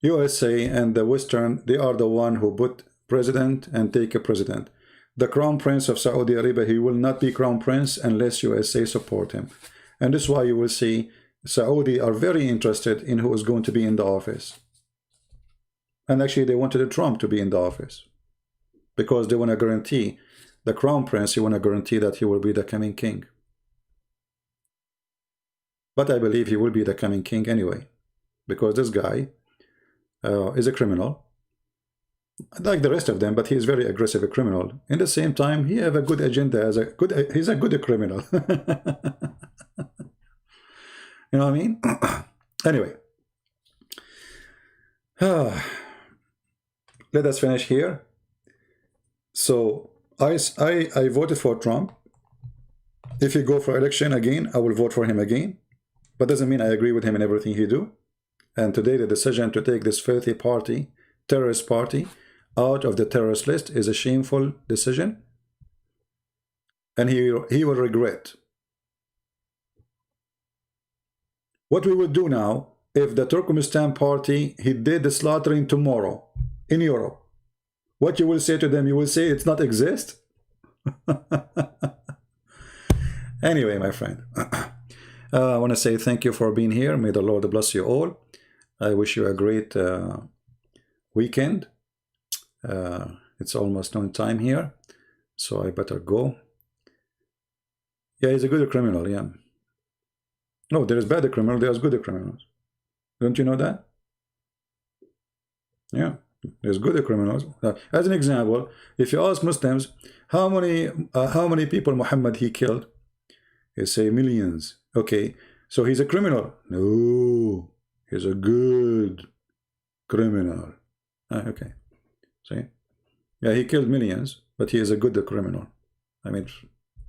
USA and the Western, they are the one who put president and take a president. The crown prince of Saudi Arabia, he will not be crown prince unless USA support him. And this is why you will see Saudi are very interested in who is going to be in the office. And actually, they wanted Trump to be in the office because they want to guarantee the crown prince. He want to guarantee that he will be the coming king. But I believe he will be the coming king anyway, because this guy is a criminal, like the rest of them. But he is very aggressive a criminal. In the same time, he have a good agenda. He's a good criminal. You know what I mean? Anyway, let us finish here. So I voted for Trump. If he go for election again, I will vote for him again. But doesn't mean I agree with him in everything he do. And today the decision to take this filthy party, terrorist party, out of the terrorist list is a shameful decision. And he will regret. What we will do now, if the Turkistan party, he did the slaughtering tomorrow in Europe, what you will say to them? You will say it's not exist? Anyway, my friend, I want to say thank you for being here. May the Lord bless you all. I wish you a great weekend. It's almost noon time here, so I better go. Yeah, he's a good criminal, yeah. No, there is bad criminal, there's good criminals. Don't you know that? Yeah, there's good criminals. As an example, if you ask Muslims, how many people Muhammad he killed? They say millions. Okay, so he's a criminal. No, he's a good criminal. Okay, see? Yeah, he killed millions, but he is a good criminal. I mean,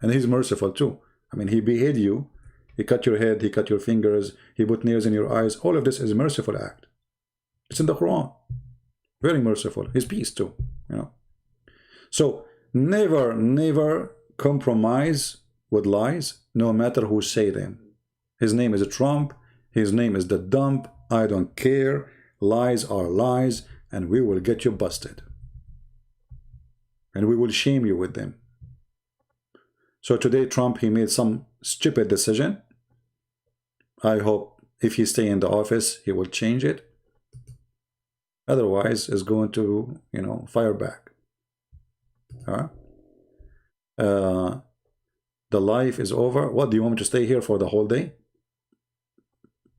and he's merciful too. I mean, he beheaded you. He cut your head, he cut your fingers, he put nails in your eyes. All of this is a merciful act. It's in the Quran. Very merciful. His peace too, you know. So never, never compromise with lies, no matter who say them. His name is Trump. His name is the dump. I don't care. Lies are lies, and we will get you busted. And we will shame you with them. So today Trump, he made some stupid decision. I hope if he stay in the office, he will change it. Otherwise, it's going to, you know, fire back. All right? The life is over. What, do you want me to stay here for the whole day?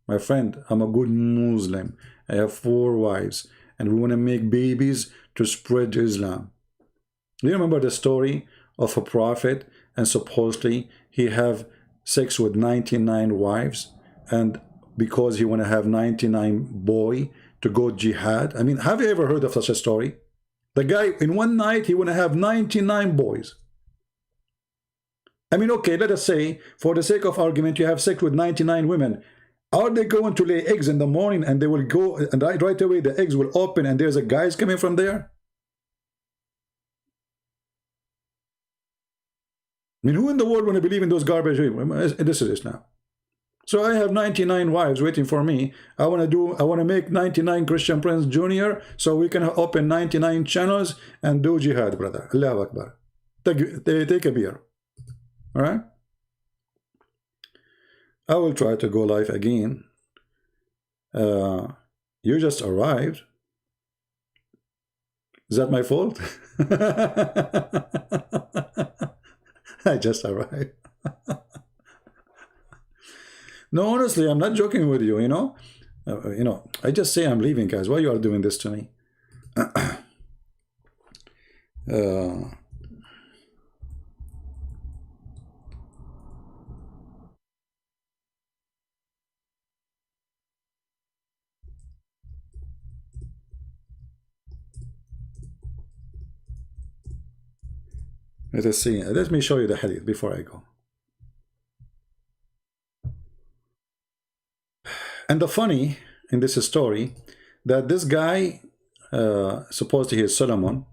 My friend, I'm a good Muslim. I have 4 wives. And we want to make babies to spread Islam. Do you remember the story of a prophet? And supposedly he have sex with 99 wives, and because he want to have 99 boy to go jihad. I mean, have you ever heard of such a story? The guy in one night he want to have 99 boys. I mean, okay, let us say for the sake of argument you have sex with 99 women. Are they going to lay eggs in the morning and they will go and right away the eggs will open and there's a guys coming from there? I mean, who in the world want to believe in those garbage? This is now. So I have 99 wives waiting for me. I want to make 99 Christian Prince Jr. so we can open 99 channels and do jihad, brother. Allahu Akbar. Take a beer. All right? I will try to go live again. You just arrived. Is that my fault? I just arrived. No, honestly, I'm not joking with you, you know. I just say I'm leaving, guys. Why you are doing this to me? Let us see. Let me show you the hadith before I go. And the funny in this story, that this guy, supposedly he is Solomon,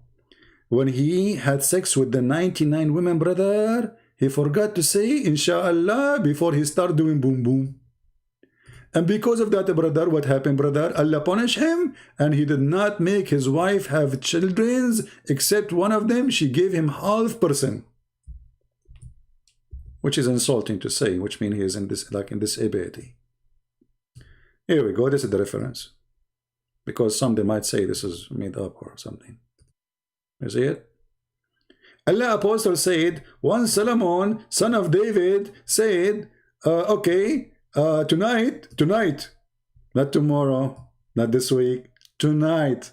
when he had sex with the 99 women, brother, he forgot to say, Inshallah, before he started doing boom boom. And because of that, brother, what happened, brother? Allah punished him, and he did not make his wife have children, except one of them, she gave him half person. Which is insulting to say, which means he is in this, like in disability. Here we go, this is the reference. because some they might say this is made up or something. You see it? Allah Apostle said, once Solomon, son of David, said, okay, tonight, not tomorrow, not this week, tonight,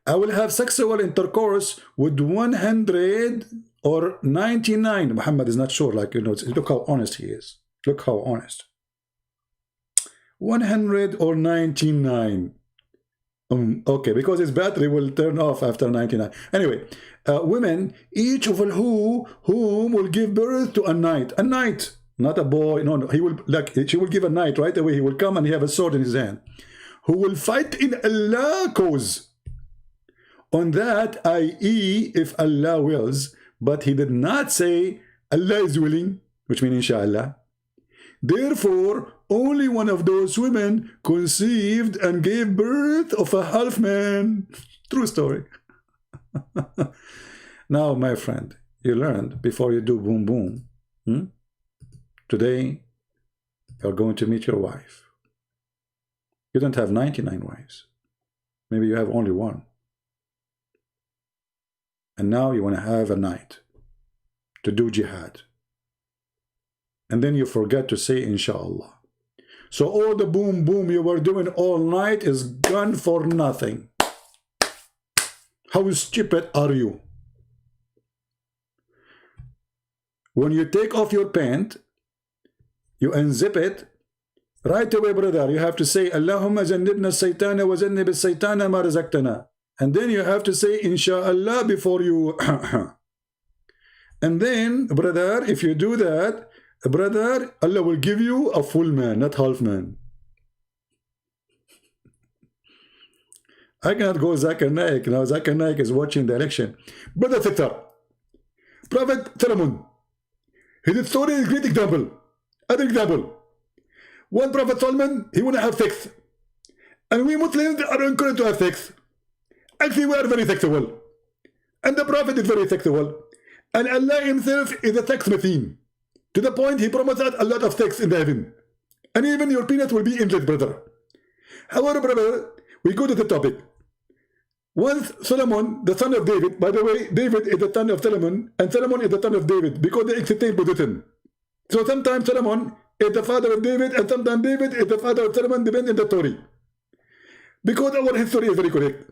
I will have sexual intercourse with 100 or 99. Muhammad is not sure, like, you know, look how honest he is. Look how honest. 100 or 99. Okay, because his battery will turn off after 99. Anyway, women, each of whom will give birth to a knight, not a boy. No, he will, like, she will give a knight right away. He will come and he have a sword in his hand, who will fight in Allah's cause. On that, i.e., if Allah wills, but he did not say Allah is willing, which means inshallah. Therefore, only one of those women conceived and gave birth of a half man. True story. Now, my friend, you learned before you do boom boom. Today, you're going to meet your wife. You don't have 99 wives. Maybe you have only one. And now you want to have a night to do jihad. And then you forget to say inshallah. So all the boom boom you were doing all night is gone for nothing. How stupid are you? When you take off your pant, you unzip it, right away, brother, you have to say Allahumma jannibna saytana wa jannib saytana ma razaqtana. And then you have to say inshallah before you and then, brother, if you do that, brother, Allah will give you a full man, not half man. I cannot go Zakir Naik. Now Zakir Naik is watching the election. Brother Fitar, Prophet Solomon, his story is a great example. Other example. One Prophet Solomon, he want to have sex. And we Muslims are encouraged to have sex. Actually, we are very sexual. And the Prophet is very sexual. And Allah himself is a sex machine. To the point he promised us a lot of sex in the heaven. And even your penis will be endless, brother. However, brother, we go to the topic. Once Solomon, the son of David, by the way, David is the son of Solomon, and Solomon is the son of David, because they exchange position. So sometimes Solomon is the father of David, and sometimes David is the father of Solomon, depending on the story. Because our history is very correct.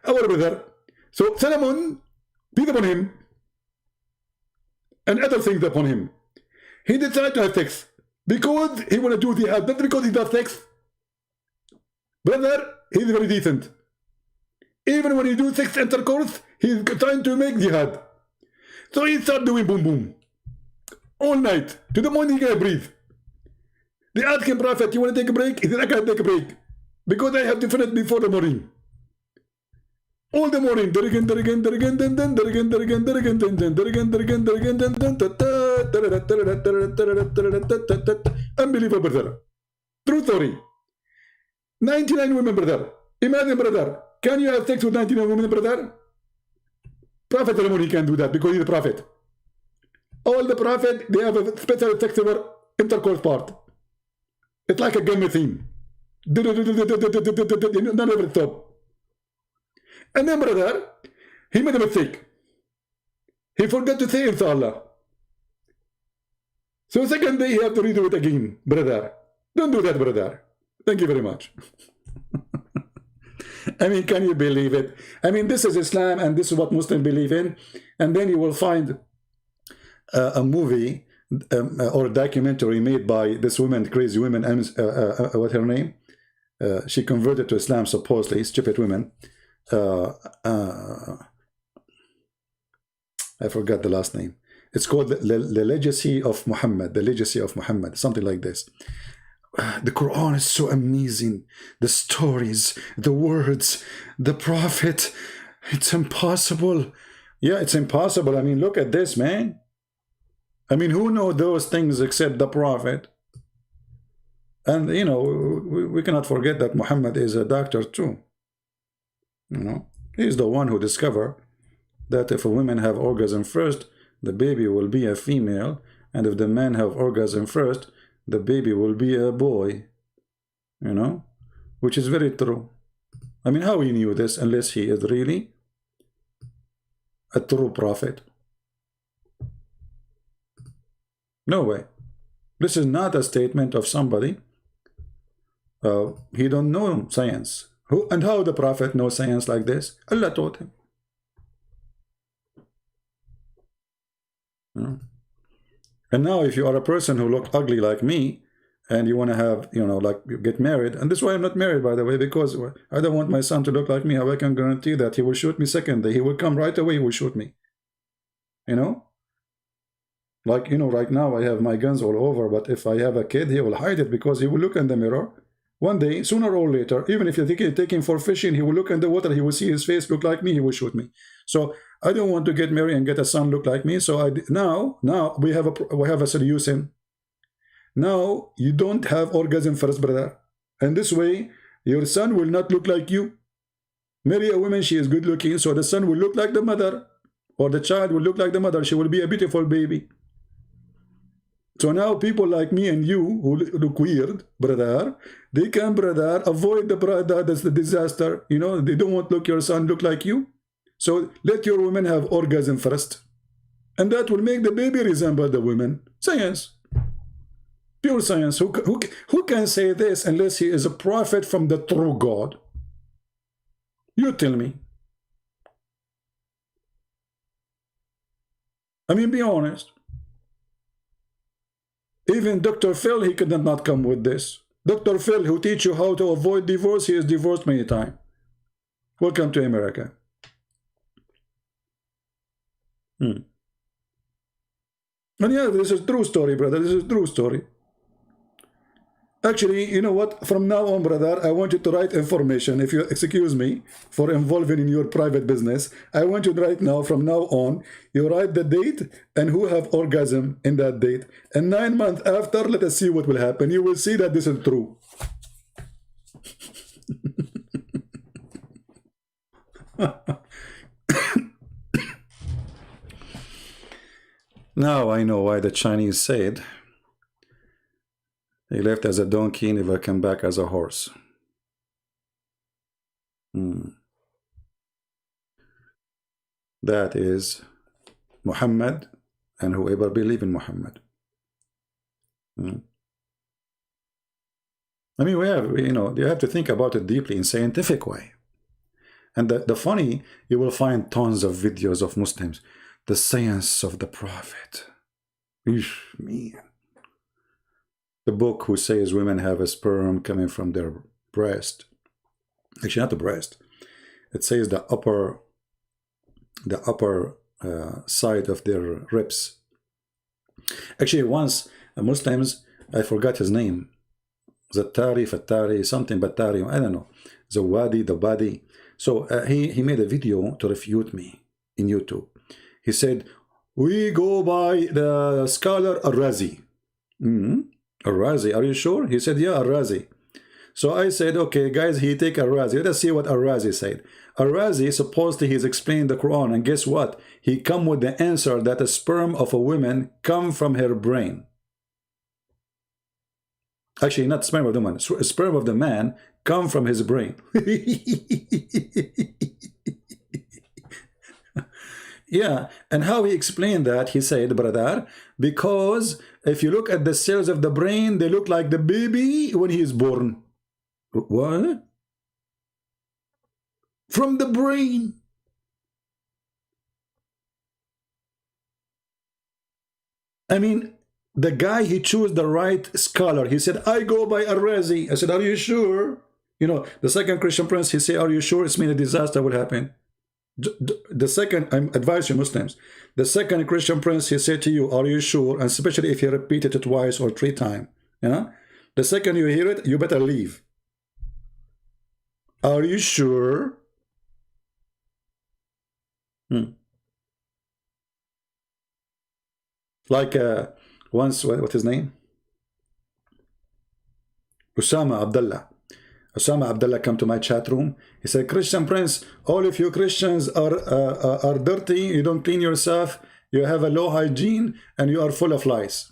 Our brother. So Solomon, peace upon him, and other things upon him, he decided to have sex because he want to do jihad, not because he does sex. Brother, he's very decent. Even when he do sex intercourse, he's trying to make jihad. So he started doing boom boom all night to the morning he can breathe. They asked him, Prophet, you want to take a break? He said, I can't take a break because I have to finish before the morning. All the morning, unbelievable, brother. True story. 99 women, brother. Imagine, brother. Can you have sex with 99 women, brother? Prophet Solomon, he can do that because he's a prophet. All the prophet, they have a special sexual intercourse part. It's like a gun machine. None of it stop. And then, brother, he made a mistake. He forgot to say inshallah. So second day, he have to redo it again, brother. Don't do that, brother. Thank you very much. I mean, can you believe it? I mean, this is Islam, and this is what Muslims believe in. And then you will find a movie or a documentary made by this woman, crazy woman, what's her name? She converted to Islam, supposedly, stupid woman. I forgot the last name. It's called the Legacy of Muhammad. The Legacy of Muhammad, something like this. The Quran is so amazing. The stories, the words, the Prophet. It's impossible. Yeah, it's impossible. I mean, look at this, man. I mean, who knows those things except the Prophet? And, you know, we cannot forget that Muhammad is a doctor too. You know, he's the one who discovered that if a woman have orgasm first, the baby will be a female, and if the man have orgasm first, the baby will be a boy. You know, which is very true. I mean, how he knew this unless he is really a true prophet? No way. This is not a statement of somebody. He don't know science. Who and how the prophet knows science like this? Allah taught him. And now if you are a person who look ugly like me, and you want to have, you know, like you get married, and this is why I'm not married, by the way, because I don't want my son to look like me. How I can guarantee that he will shoot me second day? He will come right away, he will shoot me. You know? Like, you know, right now I have my guns all over, but if I have a kid, he will hide it because he will look in the mirror. One day, sooner or later, even if you take him for fishing, he will look in the water, he will see his face look like me, he will shoot me. So I don't want to get married and get a son look like me. So now we have a solution. Now you don't have orgasm first, brother. And this way, your son will not look like you. Marry a woman, she is good looking, so the son will look like the mother. Or the child will look like the mother. She will be a beautiful baby. So now people like me and you who look weird, brother, they can, brother, avoid the disaster. You know, they don't want to look your son look like you. So let your woman have orgasm first. And that will make the baby resemble the woman. Science. Pure science. Who can say this unless he is a prophet from the true God? You tell me. I mean, be honest. Even Dr. Phil, he could not come with this. Dr. Phil, who teach you how to avoid divorce, he is divorced many times. Welcome to America. And yeah, this is true story, brother. This is true story. Actually, you know what? From now on, brother, I want you to write information. If you excuse me for involving in your private business, I want you to write now, from now on, you write the date and who have orgasm in that date. And 9 months after, let us see what will happen. You will see that this is true. Now I know why the Chinese said, he left as a donkey, never come back as a horse. That is Muhammad and whoever believe in Muhammad. I mean, you know, you have to think about it deeply in scientific way. And the funny, you will find tons of videos of Muslims. The science of the Prophet. Eesh, man. The book who says women have a sperm coming from their breast. Actually, not the breast. It says the upper side of their ribs. Actually, once Muslims, I forgot his name, Zattari, Fattari, something Battari, I don't know, Zawadi, the body. So he made a video to refute me in YouTube. He said, we go by the scholar Al-Razi. Al-Razi, are you sure? He said, yeah, Al-Razi. So I said, okay, guys, he take Al-Razi. Let us see what Al-Razi said. Al-Razi, supposedly he's explained the Quran, and guess what? He come with the answer that the sperm of a woman come from her brain. Actually, not sperm of the woman. Sperm of the man come from his brain. Yeah, and how he explained that, he said, brother, because if you look at the cells of the brain, they look like the baby when he is born. What? From the brain. I mean, the guy, he chose the right scholar. He said, I go by Al-Razi. I said, are you sure? You know, the second Christian prince, he said, are you sure? It's mean a disaster will happen. The second, I advise you Muslims, the second Christian prince, he said to you, are you sure? And especially if he repeated it twice or 3 times, you know, the second you hear it, you better leave. Are you sure? Like once, what his name? Osama Abdullah come to my chat room. He said, Christian Prince, all of you Christians are dirty. You don't clean yourself. You have a low hygiene and you are full of lice.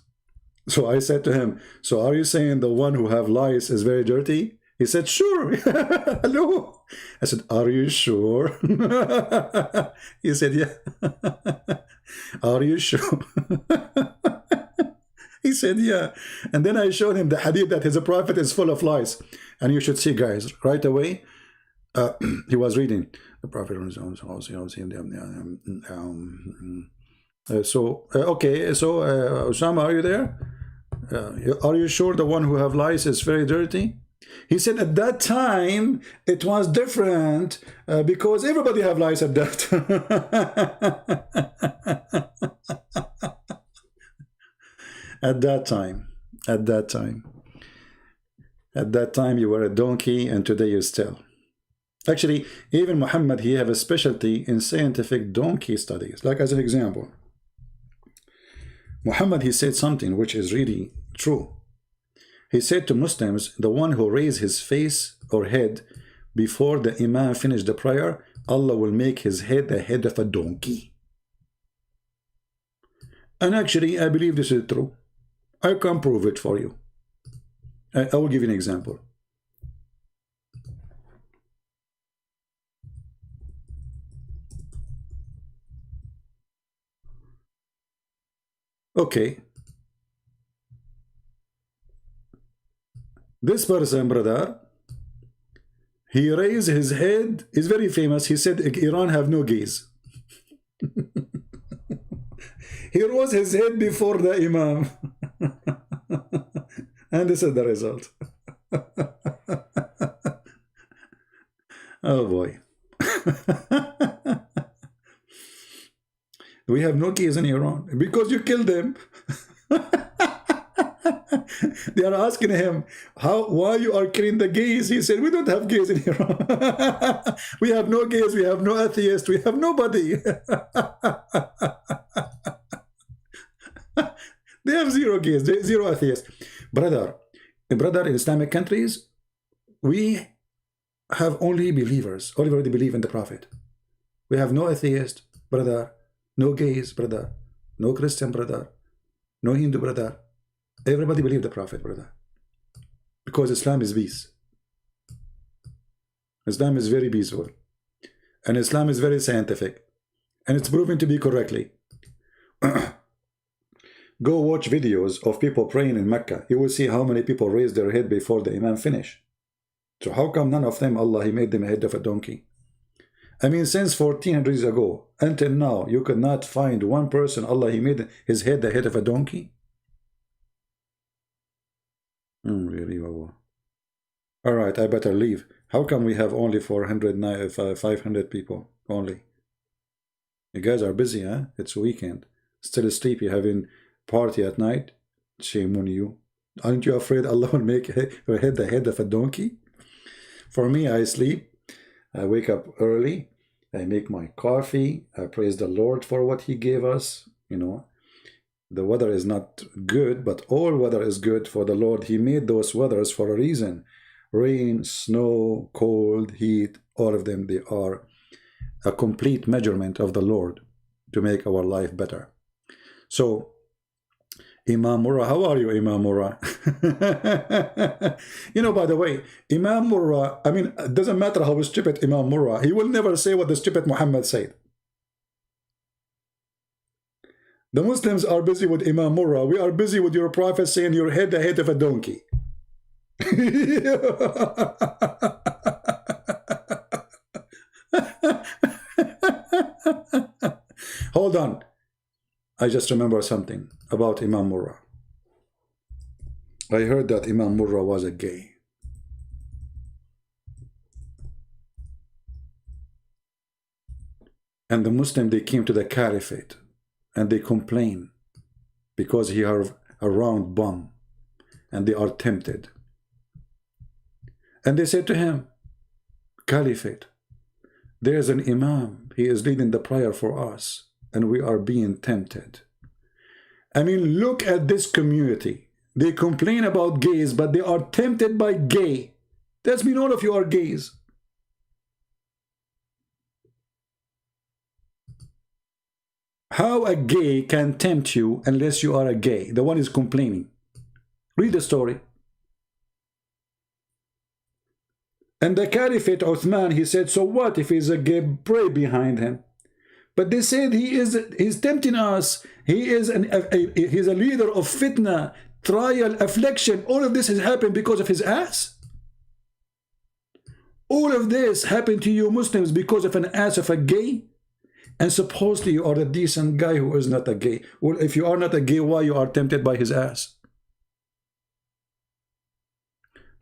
So I said to him, so are you saying the one who have lice is very dirty? He said, sure. Hello. I said, are you sure? He said, yeah. Are you sure? He said, yeah. And then I showed him the hadith that his prophet is full of lies. And you should see, guys, right away, he was reading the prophet. Okay, so Osama, are you there? Are you sure the one who have lies is very dirty? He said at that time it was different because everybody have lies at that. At that time you were a donkey, and today you still. Actually, even Muhammad, he have a specialty in scientific donkey studies. Like as an example, Muhammad, he said something which is really true. He said to Muslims, the one who raise his face or head before the Imam finish the prayer, Allah will make his head the head of a donkey. And actually, I believe this is true. I can prove it for you. I will give you an example. Okay. This person, brother, he raised his head. He's very famous. He said Iran have no gays. He rose his head before the Imam. And this is the result. Oh boy. We have no gays in Iran because you killed them. They are asking him, why you are killing the gays? He said, we don't have gays in Iran. We have no gays, we have no atheists, we have nobody. They have zero gays, zero atheists. Brother, in Islamic countries, we have only believers, only they believe in the Prophet. We have no atheist, brother, no gays, brother, no Christian, brother, no Hindu, brother. Everybody believe the Prophet, brother. Because Islam is peace. Islam is very peaceful. And Islam is very scientific. And it's proven to be correctly. Go watch videos of people praying in Mecca. You will see how many people raise their head before the Imam finish. So how come none of them, Allah, He made them a head of a donkey? I mean, since 1400 years ago, until now, you could not find one person, Allah, He made his head the head of a donkey? Really? All right, I better leave. How come we have only 500 people only? You guys are busy, huh? It's weekend. Still asleep, you're having party at night? Shame on you. Aren't you afraid Allah will make your head the head of a donkey? For me, I sleep. I wake up early. I make my coffee. I praise the Lord for what He gave us. You know, the weather is not good, but all weather is good for the Lord. He made those weathers for a reason. Rain, snow, cold, heat, all of them, they are a complete measurement of the Lord to make our life better. So, Imam Murrah, how are you, Imam Murrah? You know, by the way, Imam Murrah, I mean, it doesn't matter how stupid Imam Murrah, he will never say what the stupid Muhammad said. The Muslims are busy with Imam Murrah. We are busy with your prophet saying your head the head of a donkey. Hold on. I just remember something about Imam Murrah. I heard that Imam Murrah was a gay. And the Muslim, they came to the caliphate and they complain because he are a round bum and they are tempted. And they said to him, Caliphate, there's an Imam, he is leading the prayer for us and we are being tempted. I mean, look at this community. They complain about gays, but they are tempted by gay. That means all of you are gays. How a gay can tempt you unless you are a gay? The one is complaining. Read the story. And the Caliphate Uthman, he said, so what if he's a gay? Pray behind him. But they said he's tempting us. He's a leader of fitna, trial, affliction. All of this has happened because of his ass. All of this happened to you Muslims because of an ass of a gay. And supposedly you are a decent guy who is not a gay. Well, if you are not a gay, why you are tempted by his ass?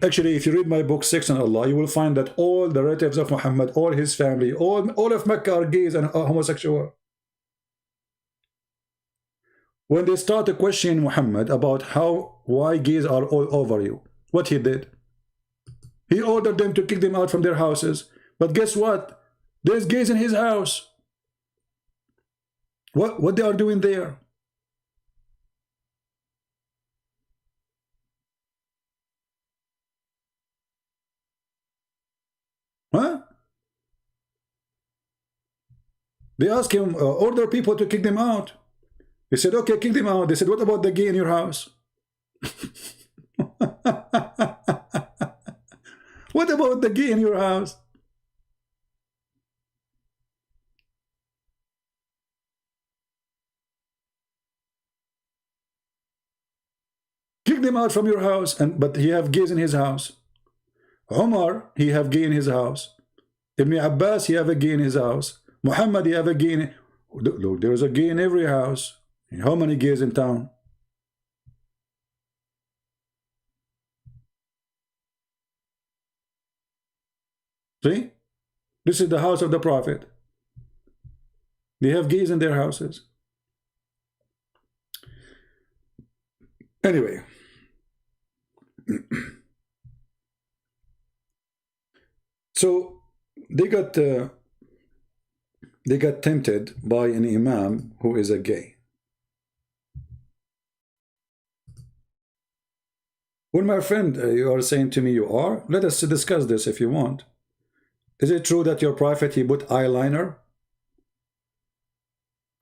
Actually, if you read my book, Sex and Allah, you will find that all the relatives of Muhammad, all his family, all of Mecca are gays and homosexual. When they started questioning Muhammad about why gays are all over you, what he did? He ordered them to kick them out from their houses. But guess what? There's gays in his house. What they are doing there? Huh? They asked him, order people to kick them out. He said, okay, kick them out. They said, what about the gay in your house? What about the gay in your house? Kick them out from your house. But he have gays in his house. Umar, he have gay in his house. Ibn Abbas, he have a gay in his house. Muhammad, he have a gay in... Look, there's a gay in every house. How many gays in town? See? This is the house of the Prophet. They have gays in their houses. Anyway. So they got tempted by an imam who is a gay. Well, my friend, you are saying to me you are. Let us discuss this if you want. Is it true that your prophet, he put eyeliner?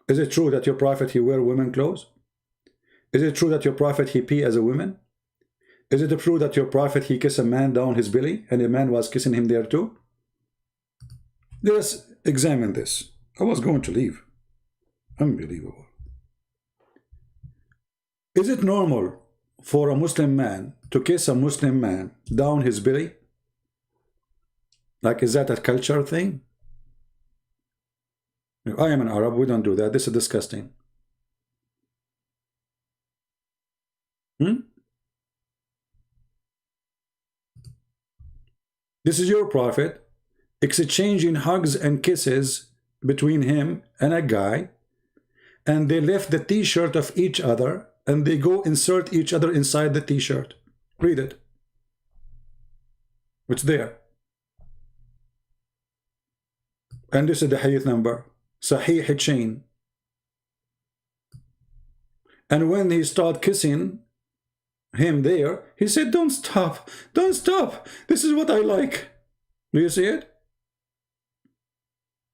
Is it true that your prophet, he wear women clothes? Is it true that your prophet, he pee as a woman? Is it true that your prophet, he kiss a man down his belly and a man was kissing him there too? Let us examine this. I was going to leave. Unbelievable. Is it normal for a Muslim man to kiss a Muslim man down his belly? Like, is that a culture thing? I am an Arab, we don't do that. This is disgusting. This is your prophet exchanging hugs and kisses between him and a guy, and they left the t-shirt of each other and they go insert each other inside the t-shirt. Read it. It's there. And this is the hadith number, Sahih chain. And when he started kissing him there, he said, don't stop, don't stop. This is what I like. Do you see it?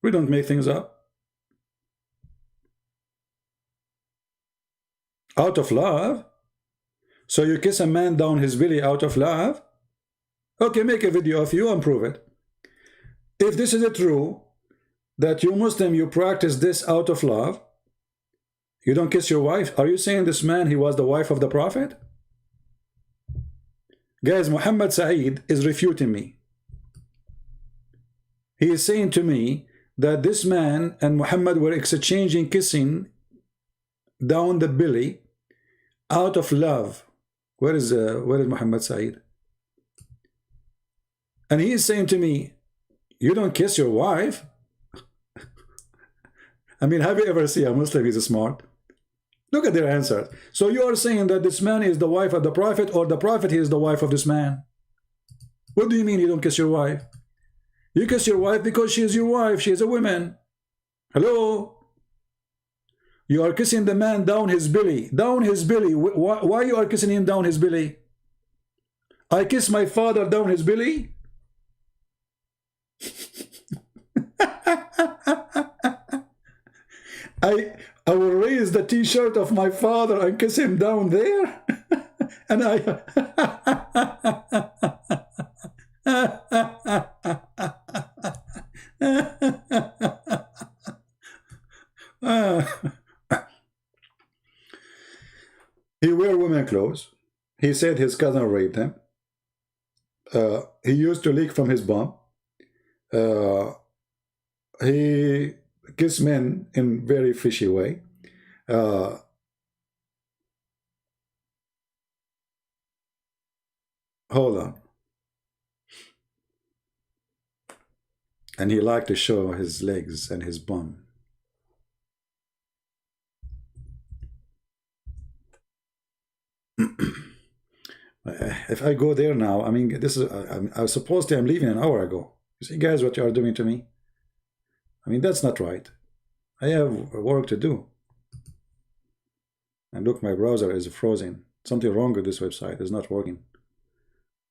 We don't make things up. Out of love? So you kiss a man down his belly out of love? Okay, make a video of you and prove it. If this is true, that you Muslim, you practice this out of love, you don't kiss your wife, are you saying this man, he was the wife of the Prophet? Guys, Muhammad Saeed is refuting me. He is saying to me that this man and Muhammad were exchanging kissing down the belly out of love. Where is Muhammad Saeed? And he is saying to me, you don't kiss your wife? I mean, have you ever seen a Muslim is smart? Look at their answers. So you are saying that this man is the wife of the Prophet, or the Prophet is the wife of this man? What do you mean you don't kiss your wife? You kiss your wife because she is your wife. She is a woman. Hello? You are kissing the man down his belly. Down his belly. Why you are kissing him down his belly? I kiss my father down his belly? I will raise the t-shirt of my father and kiss him down there. And He wear women clothes. He said his cousin raped him. He used to leak from his bum. He kissed men in very fishy way. Hold on. And he liked to show his legs and his bum. If I go there now, I mean, this is, I was supposed to, I'm leaving an hour ago. You see, guys, what you are doing to me? I mean, that's not right. I have work to do. And look, my browser is frozen. Something wrong with this website. It's not working.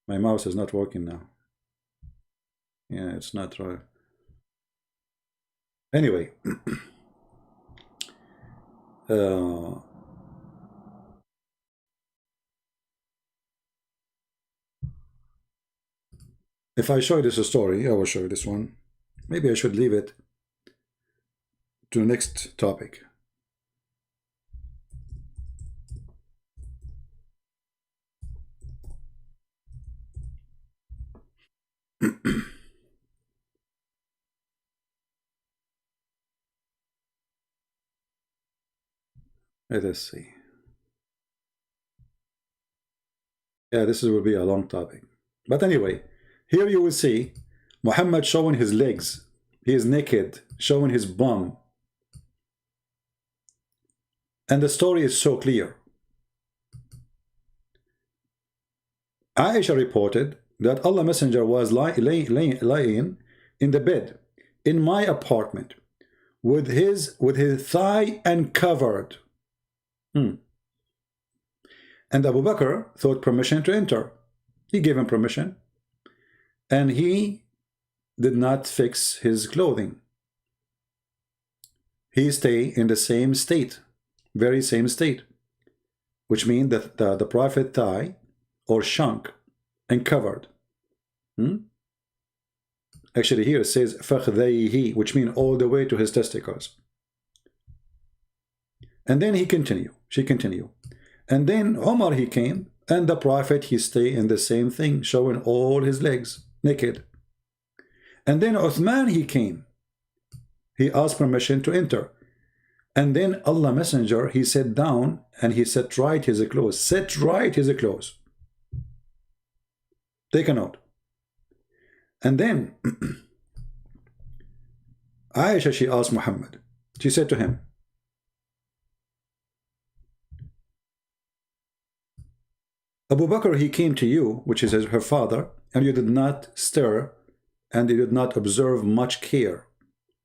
My mouse is not working now. Yeah, it's not right. Anyway. If I show you this story, I will show you this one. Maybe I should leave it to the next topic. Let us see. Yeah, this will be a long topic. But anyway, here you will see Muhammad showing his legs. He is naked, showing his bum. And the story is so clear. Aisha reported that Allah Messenger was lying in the bed in my apartment with his thigh uncovered. And Abu Bakr thought permission to enter. He gave him permission. And he did not fix his clothing. He stayed in the same state, very same state, which means that the Prophet thigh or shank and covered. Actually here it says فَخْذَيْهِ, which means all the way to his testicles. And then she continued. And then Omar he came, and the Prophet he stayed in the same thing, showing all his legs, naked. And then Uthman he came. He asked permission to enter. And then Allah Messenger, he sat down and he set right his clothes. Set right his clothes. Take a note. And then Aisha, she asked Muhammad. She said to him, Abu Bakr, he came to you, which is her father, and you did not stir and you did not observe much care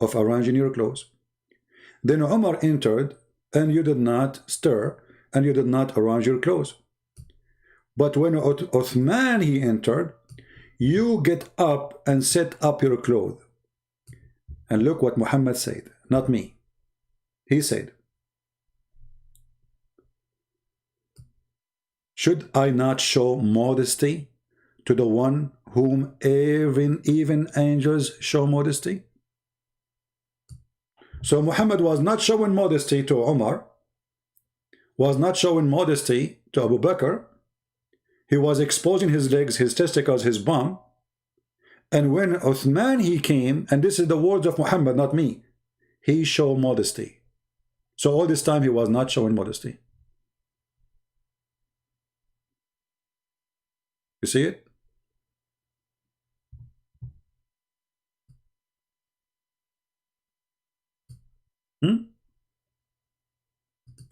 of arranging your clothes. Then Umar entered, and you did not stir and you did not arrange your clothes. But when Uthman he entered, you get up and set up your clothes. And look what Muhammad said, not me. He said, should I not show modesty to the one whom even angels show modesty? So Muhammad was not showing modesty to Umar, was not showing modesty to Abu Bakr. He was exposing his legs, his testicles, his bum. And when Uthman he came, and this is the words of Muhammad, not me, he showed modesty. So all this time he was not showing modesty. You see it?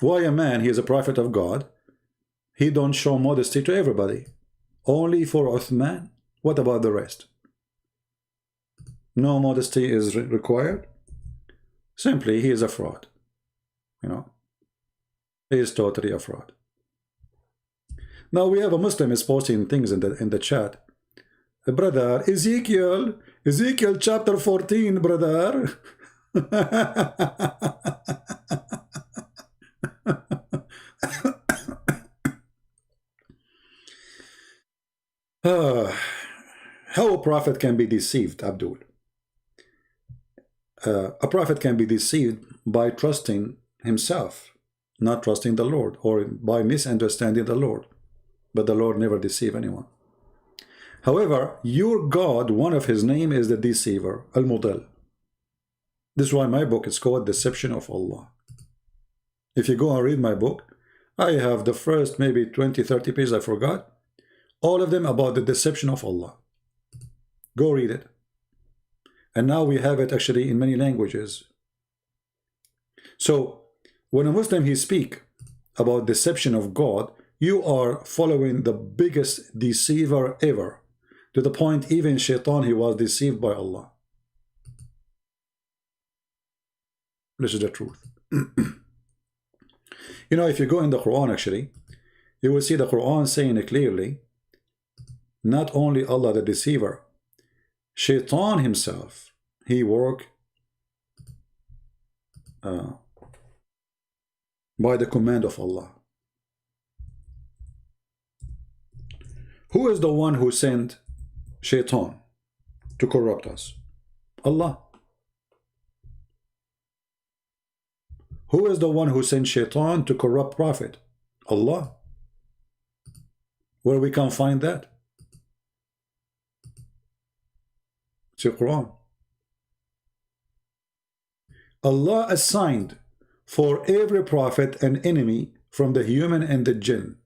Why a man, he is a prophet of God, he don't show modesty to everybody? Only for Uthman? What about the rest? No modesty is required? Simply, he is a fraud. You know? He is totally a fraud. Now we have a Muslim is posting things in the chat. Brother, Ezekiel chapter 14, brother. How a prophet can be deceived, Abdul? A prophet can be deceived by trusting himself, not trusting the Lord, or by misunderstanding the Lord. But the Lord never deceives anyone. However, your God, one of his name is the deceiver, Al-Mudal. This is why my book is called Deception of Allah. If you go and read my book, I have the first maybe 20-30 pages, I forgot, all of them about the deception of Allah. Go read it. And now we have it actually in many languages. So when a Muslim he speak about deception of God, you are following the biggest deceiver ever, to the point even Shaitan, he was deceived by Allah. This is the truth. You know, if you go in the Quran actually, you will see the Quran saying it clearly, not only Allah the deceiver, Shaitan himself, he work by the command of Allah. Who is the one who sent Shaitan to corrupt us? Allah. Who is the one who sent Shaitan to corrupt Prophet? Allah. Where we can find that? It's your Quran. Allah assigned for every prophet an enemy from the human and the jinn.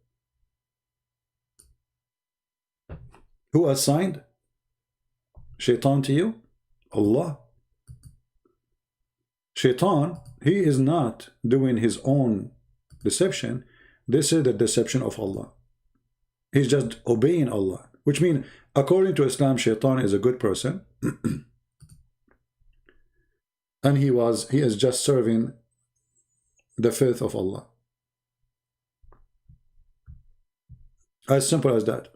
Who assigned Shaitan to you? Allah. Shaitan, he is not doing his own deception. This is the deception of Allah. He's just obeying Allah, which means according to Islam, Shaitan is a good person. And he is just serving the faith of Allah. As simple as that.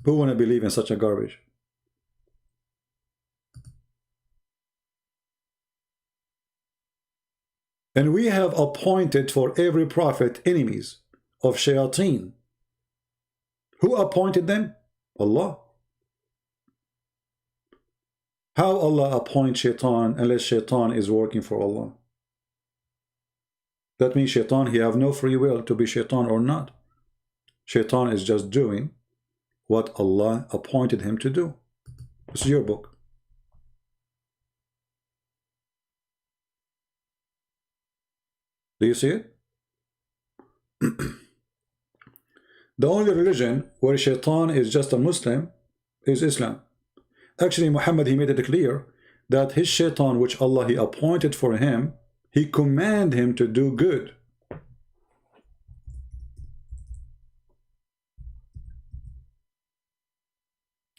Who want to believe in such a garbage? And we have appointed for every prophet enemies of shayateen. Who appointed them? Allah. How Allah appoint shaitan unless shaitan is working for Allah? That means shaitan, he have no free will to be shaitan or not. Shaitan is just doing what Allah appointed him to do. This is your book. Do you see it? The only religion where shaitan is just a Muslim is Islam. Actually, Muhammad, he made it clear that his shaitan, which Allah he appointed for him, he commanded him to do good.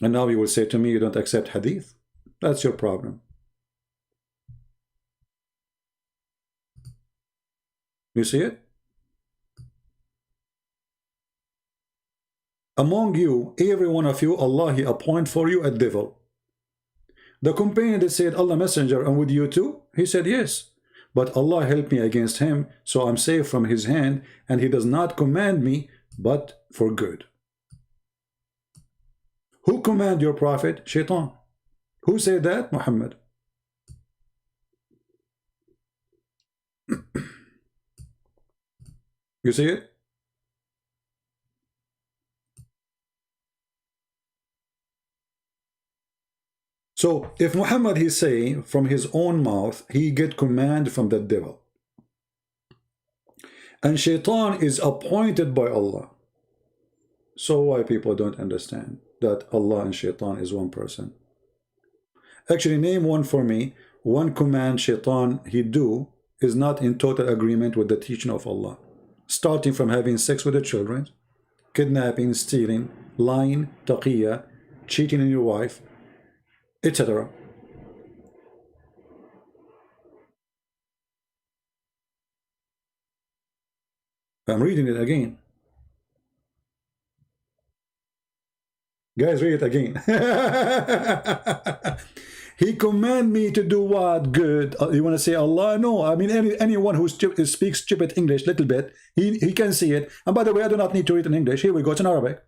And now you will say to me, you don't accept hadith? That's your problem. You see it? Among you, every one of you, Allah he appoint for you a devil. The companion that said, Allah Messenger, and with you too? He said, yes. But Allah helped me against him, so I'm safe from his hand, and he does not command me, but for good. Who command your prophet? Shaitan. Who said that? Muhammad. You see it? So if Muhammad he say from his own mouth, he get command from the devil, and shaitan is appointed by Allah, so why people don't understand that Allah and shaitan is one person? Actually, name one for me. One command shaitan he do is not in total agreement with the teaching of Allah, starting from having sex with the children, kidnapping, stealing, lying, taqiyya, cheating on your wife, etc. I'm reading it again. Guys, read it again. He command me to do what? Good. You want to say Allah? No. I mean, anyone who speaks stupid English little bit, he can see it. And by the way, I do not need to read in English. Here we go. It's in Arabic.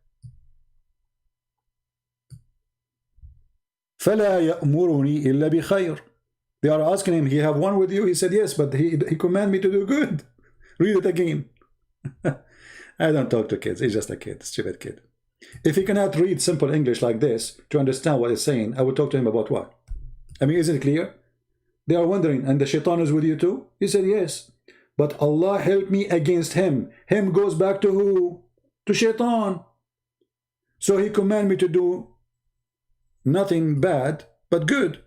فلا يأمرني إلا بخير. They are asking him, he have one with you? He said, yes, but he command me to do good. Read it again. I don't talk to kids. He's just a kid, stupid kid. If he cannot read simple English like this to understand what he's saying, I would talk to him about what? I mean, is it clear? They are wondering, and the shaitan is with you too? He said, yes. But Allah help me against him. Him goes back to who? To shaitan. So he command me to do nothing bad, but good.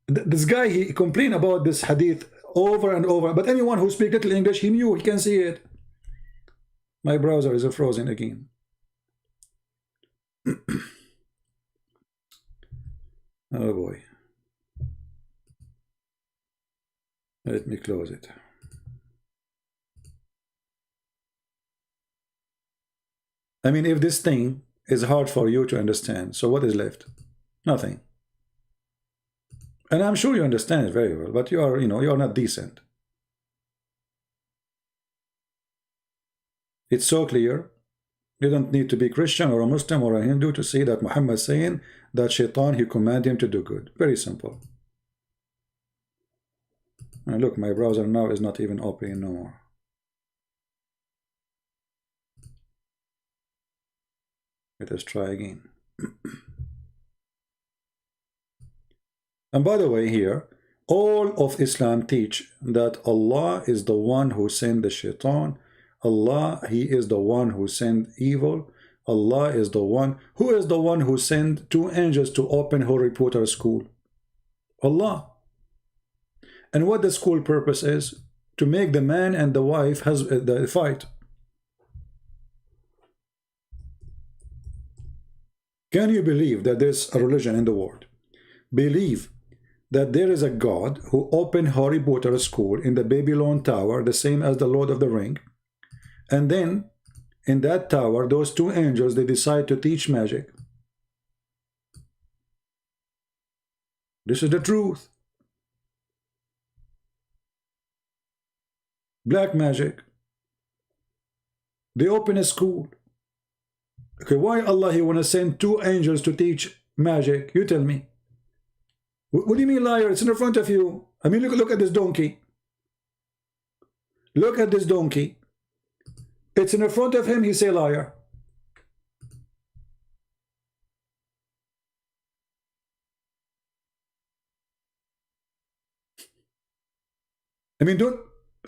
This guy, he complained about this hadith over and over. But anyone who speaks little English, he knew, he can see it. My browser is frozen again. Oh boy. Let me close it. I mean, if this thing is hard for you to understand, so what is left? Nothing. And I'm sure you understand it very well, but you are, you are not decent. It's so clear. You don't need to be Christian or a Muslim or a Hindu to see that Muhammad is saying that shaitan, he commanded him to do good. Very simple. And look, my browser now is not even opening no more. Let us try again. And by the way, here, all of Islam teach that Allah is the one who sent the shaitan. Allah, he is the one who sent evil. Allah is the one. Who is the one who sent 2 angels to open Harry Potter school? Allah. And what the school purpose is? To make the man and the wife has the fight. Can you believe that there's a religion in the world? Believe that there is a God who opened Harry Potter school in the Babylon Tower, the same as the Lord of the Ring. And then, in that tower, those 2 angels, they decide to teach magic. This is the truth. Black magic. They open a school. Okay, why Allah, he want to send 2 angels to teach magic? You tell me. What do you mean, liar? It's in front of you. I mean, look at this donkey. Look at this donkey. It's in front of him, he say liar. I mean,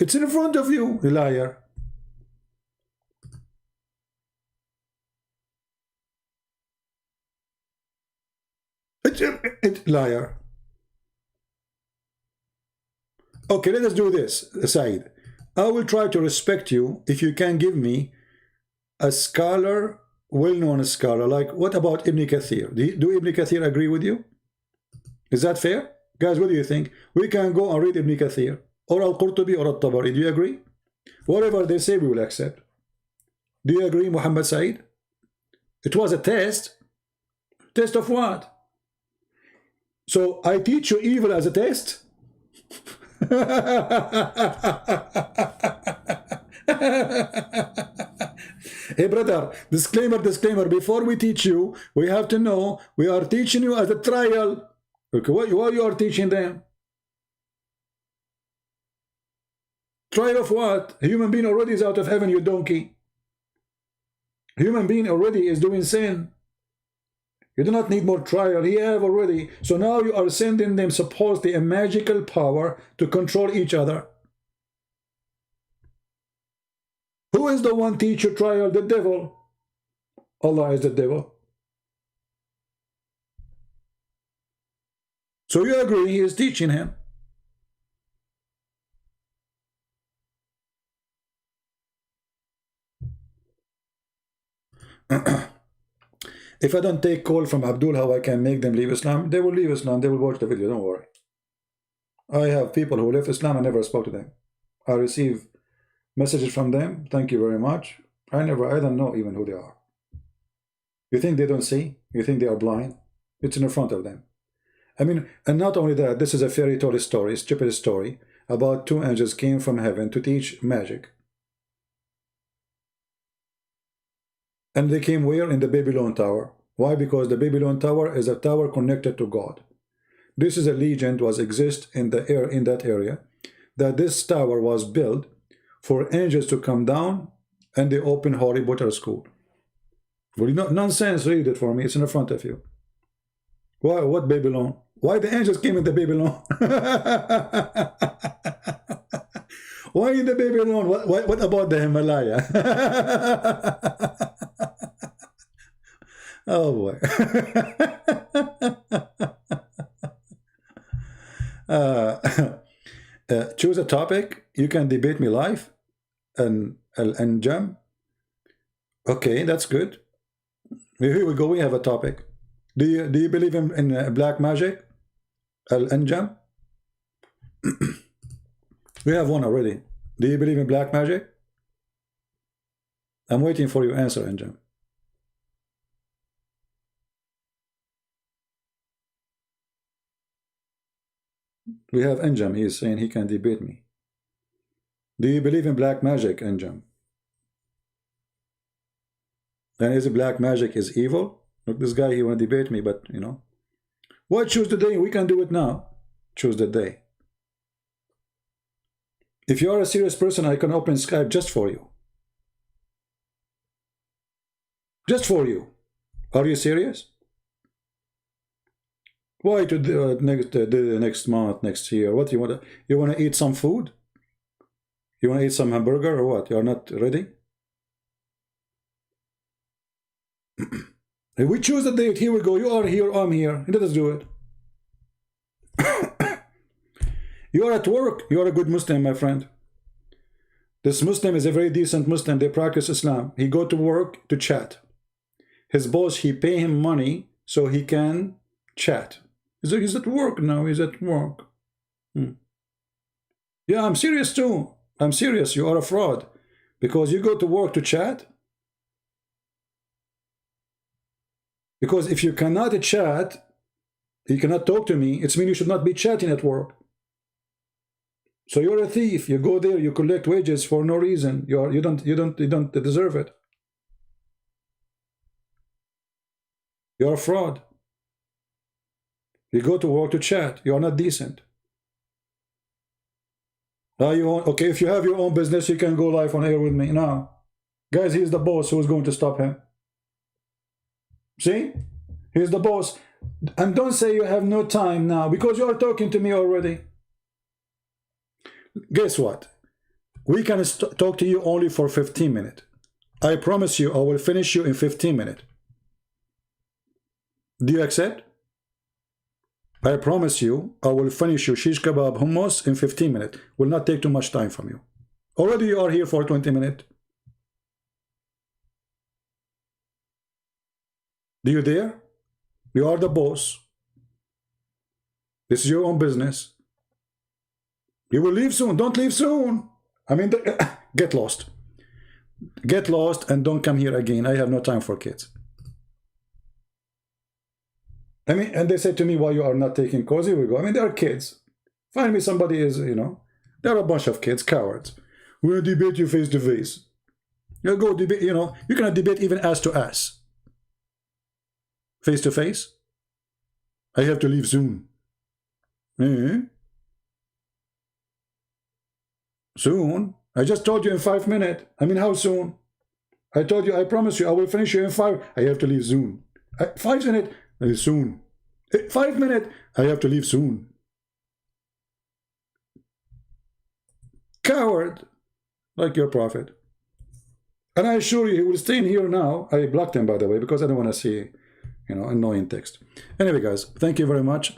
it's in front of you, liar. Liar. Okay, let us do this, Said. I will try to respect you if you can give me a scholar, well-known scholar, like what about Ibn Kathir? Do Ibn Kathir agree with you? Is that fair? Guys, what do you think? We can go and read Ibn Kathir, or Al-Qurtubi, or Al-Tabari. Do you agree? Whatever they say, we will accept. Do you agree, Muhammad Said? It was a test. Test of what? So I teach you evil as a test? Hey brother, disclaimer, before we teach you, we have to know we are teaching you as a trial. Okay, what you are teaching them? Trial of what? A human being already is out of heaven, you donkey. A human being already is doing sin. You do not need more trial. He have already. So now you are sending them supposedly a magical power to control each other. Who is the one teacher trial? The devil. Allah is the devil. So you agree he is teaching him. If I don't take call from Abdul how I can make them leave Islam, they will leave Islam. They will watch the video. Don't worry. I have people who left Islam. I never spoke to them. I receive messages from them. Thank you very much. I don't know even who they are. You think they don't see? You think they are blind? It's in front of them. I mean, and not only that, this is a fairy tale story, stupid story, about 2 angels came from heaven to teach magic. And they came where? In the Babylon Tower. Why? Because the Babylon Tower is a tower connected to God. this is a legend was exist in the air in that area, that this tower was built for angels to come down and they open Harry Potter school. Well, you know, nonsense, read it for me. It's in the front of you. Why? What Babylon? Why the angels came in the Babylon? Why in the Babylon? What about the Himalaya? Oh boy. Choose a topic. You can debate me live and jam. Okay, that's good. Here we go. We have a topic. Do you believe in black magic? Al-Anjam? We have one already. Do you believe in black magic? I'm waiting for your answer, Anjam. We have Anjam. He is saying he can debate me. Do you believe in black magic, Anjam? And is it black magic is evil? Look, this guy, he want to debate me, but you know. Why choose the day? We can do it now. Choose the day. If you are a serious person, I can open Skype just for you. Just for you. Are you serious? Why to the next month, next year? What you want to? You want to eat some food? You want to eat some hamburger or what? You are not ready? If we choose the date, here we go. You are here, I'm here. Let us do it. You are at work. You are a good Muslim, my friend. This Muslim is a very decent Muslim. They practice Islam. He go to work to chat. His boss, he pay him money so he can chat. He's at work now. He's at work. Yeah, I'm serious too. I'm serious. You are a fraud. Because you go to work to chat. Because if you cannot chat, you cannot talk to me, it means you should not be chatting at work. So you're a thief. You go there, you collect wages for no reason. You don't deserve it. You're a fraud. You go to work to chat. You are not decent. Okay, if you have your own business, you can go live on air with me. Now, guys, he's the boss. Who's going to stop him? See? Here's the boss. And don't say you have no time now, because you are talking to me already. Guess what? We can talk to you only for 15 minutes. I promise you I will finish you in 15 minutes. Do you accept? I promise you I will finish you shish kebab hummus in 15 minutes. Will not take too much time from you. Already you are here for 20 minutes. Do you dare? You are the boss. This is your own business. You will leave soon. Don't leave soon. I mean, get lost. Get lost and don't come here again. I have no time for kids. I mean, and they said to me, why you are not taking calls? Here we go. I mean, they are kids. Find me somebody is, you know, there are a bunch of kids, cowards. We'll debate you face to face. You go debate, you know, you cannot debate even ass to ass. Face to face? I have to leave soon. Soon? I just told you in 5 minutes. I mean, how soon? I told you, I promise you, I will finish you in 5. I have to leave soon. 5 minutes? Soon. 5 minutes? I have to leave soon. Coward. Like your prophet. And I assure you, he will stay in here now. I blocked him, by the way, because I don't want to see, you know, annoying text. Anyway, guys, thank you very much.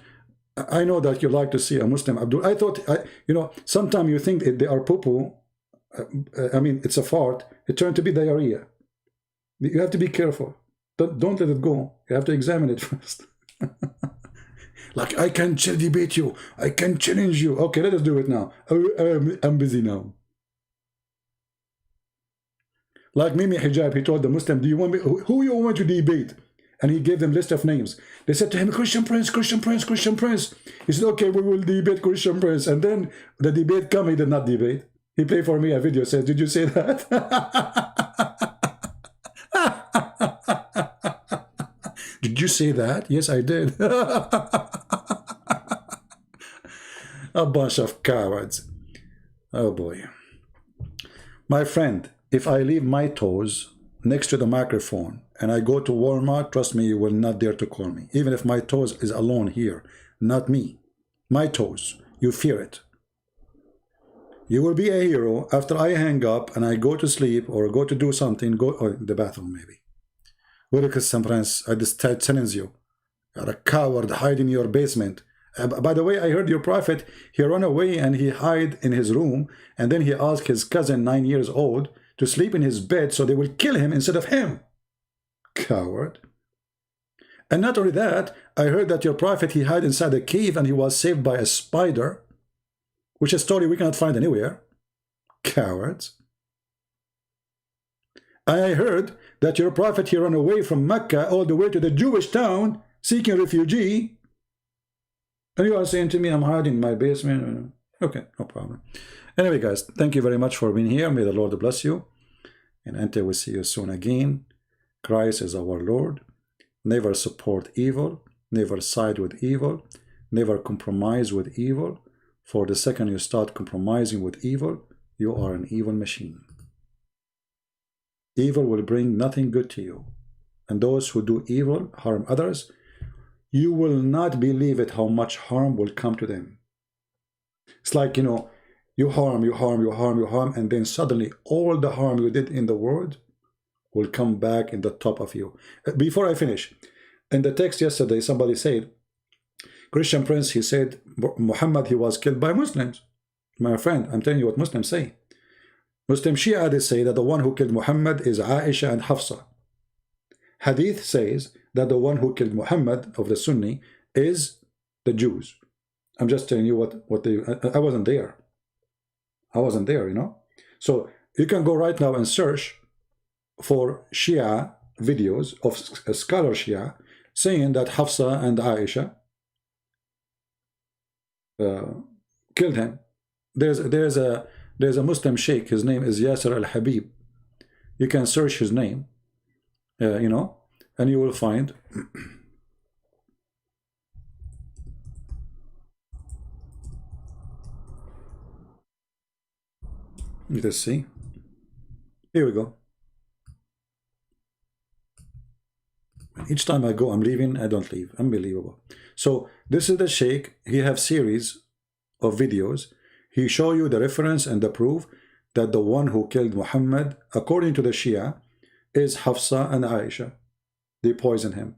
I know that you like to see a Muslim Abdul. I thought, you know, sometimes you think they are poo-poo. I mean, it's a fart. It turned to be diarrhea. You have to be careful. Don't let it go. You have to examine it first. Like, I can debate you. I can challenge you. Okay, let us do it now. I'm busy now. Like Mimi Hijab, he told the Muslim, do you want me, who you want to debate? And he gave them list of names. They said to him, Christian Prince, Christian Prince, Christian Prince. He said, okay, we will debate Christian Prince. And then the debate came, he did not debate. He played for me a video, says, did you say that? Did you say that? Yes, I did. A bunch of cowards. Oh boy. My friend, if I leave my toes next to the microphone and I go to Walmart, trust me, you will not dare to call me. Even if my toes is alone here, not me. My toes, you fear it. You will be a hero after I hang up and I go to sleep or go to do something, go or the bathroom maybe. Because sometimes I just challenge you. You're a coward, hide in your basement. By the way, I heard your prophet, he ran away and he hid in his room, and then he asked his cousin, 9 years old, to sleep in his bed so they will kill him instead of him. Coward. And not only that, I heard that your prophet, he hid inside a cave and he was saved by a spider, which is a story we cannot find anywhere. Cowards. And I heard that your prophet, he ran away from Mecca all the way to the Jewish town, seeking refugee. And you are saying to me, I'm hiding in my basement. Okay, no problem. Anyway, guys, thank you very much for being here. May the Lord bless you. And until we see you soon again, Christ is our Lord. Never support evil. Never side with evil. Never compromise with evil. For the second you start compromising with evil, you are an evil machine. Evil will bring nothing good to you. And those who do evil, harm others, you will not believe it how much harm will come to them. It's like, you know, you harm, and then suddenly all the harm you did in the world will come back in the top of you. Before I finish, in the text yesterday, somebody said, Christian Prince, he said, Muhammad, he was killed by Muslims. My friend, I'm telling you what Muslims say. Muslim Shia, they say that the one who killed Muhammad is Aisha and Hafsa. Hadith says that the one who killed Muhammad of the Sunni is the Jews. I'm just telling you what they... I wasn't there. I wasn't there, you know. So you can go right now and search for Shia videos of scholar Shia saying that Hafsa and Aisha killed him. There's a Muslim sheikh. His name is Yasser al-Habib. You can search his name, you know, and you will find let's see. Here we go. Each time I go, I'm leaving, I don't leave. Unbelievable. So this is the sheikh. He have series of videos. He show you the reference and the proof that the one who killed Muhammad, according to the Shia, is Hafsa and Aisha. They poison him.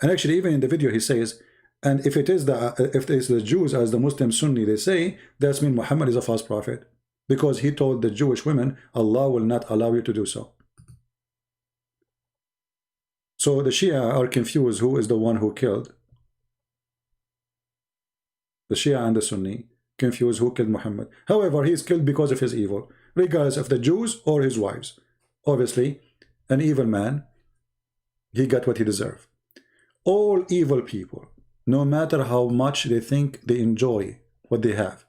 And actually, even in the video, he says, and if it is the Jews as the Muslim Sunni, they say, that means Muhammad is a false prophet. Because he told the Jewish women, Allah will not allow you to do so. So the Shia are confused who is the one who killed. The Shia and the Sunni confused who killed Muhammad. However, he is killed because of his evil, regardless of the Jews or his wives. Obviously, an evil man, he got what he deserved. All evil people, no matter how much they think they enjoy what they have,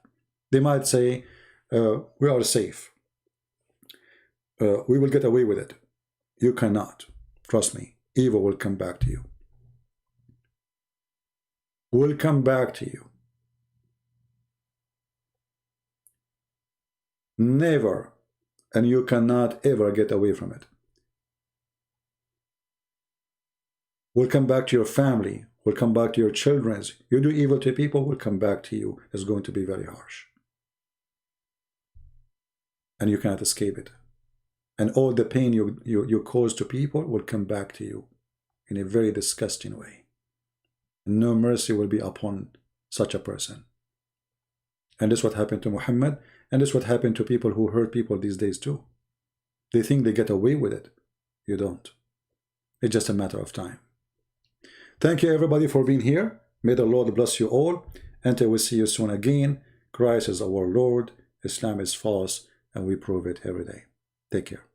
they might say, we are safe. We will get away with it. You cannot. Trust me. Evil will come back to you. Will come back to you. Never. And you cannot ever get away from it. Will come back to your family. Will come back to your children. You do evil to people, will come back to you. It's going to be very harsh. And you cannot escape it. And all the pain you cause to people will come back to you in a very disgusting way. No mercy will be upon such a person. And this is what happened to Muhammad, and this is what happened to people who hurt people these days too. They think they get away with it. You don't. It's just a matter of time. Thank you everybody for being here. May the Lord bless you all. Until we see you soon again. Christ is our Lord. Islam is false, and we prove it every day. Take care.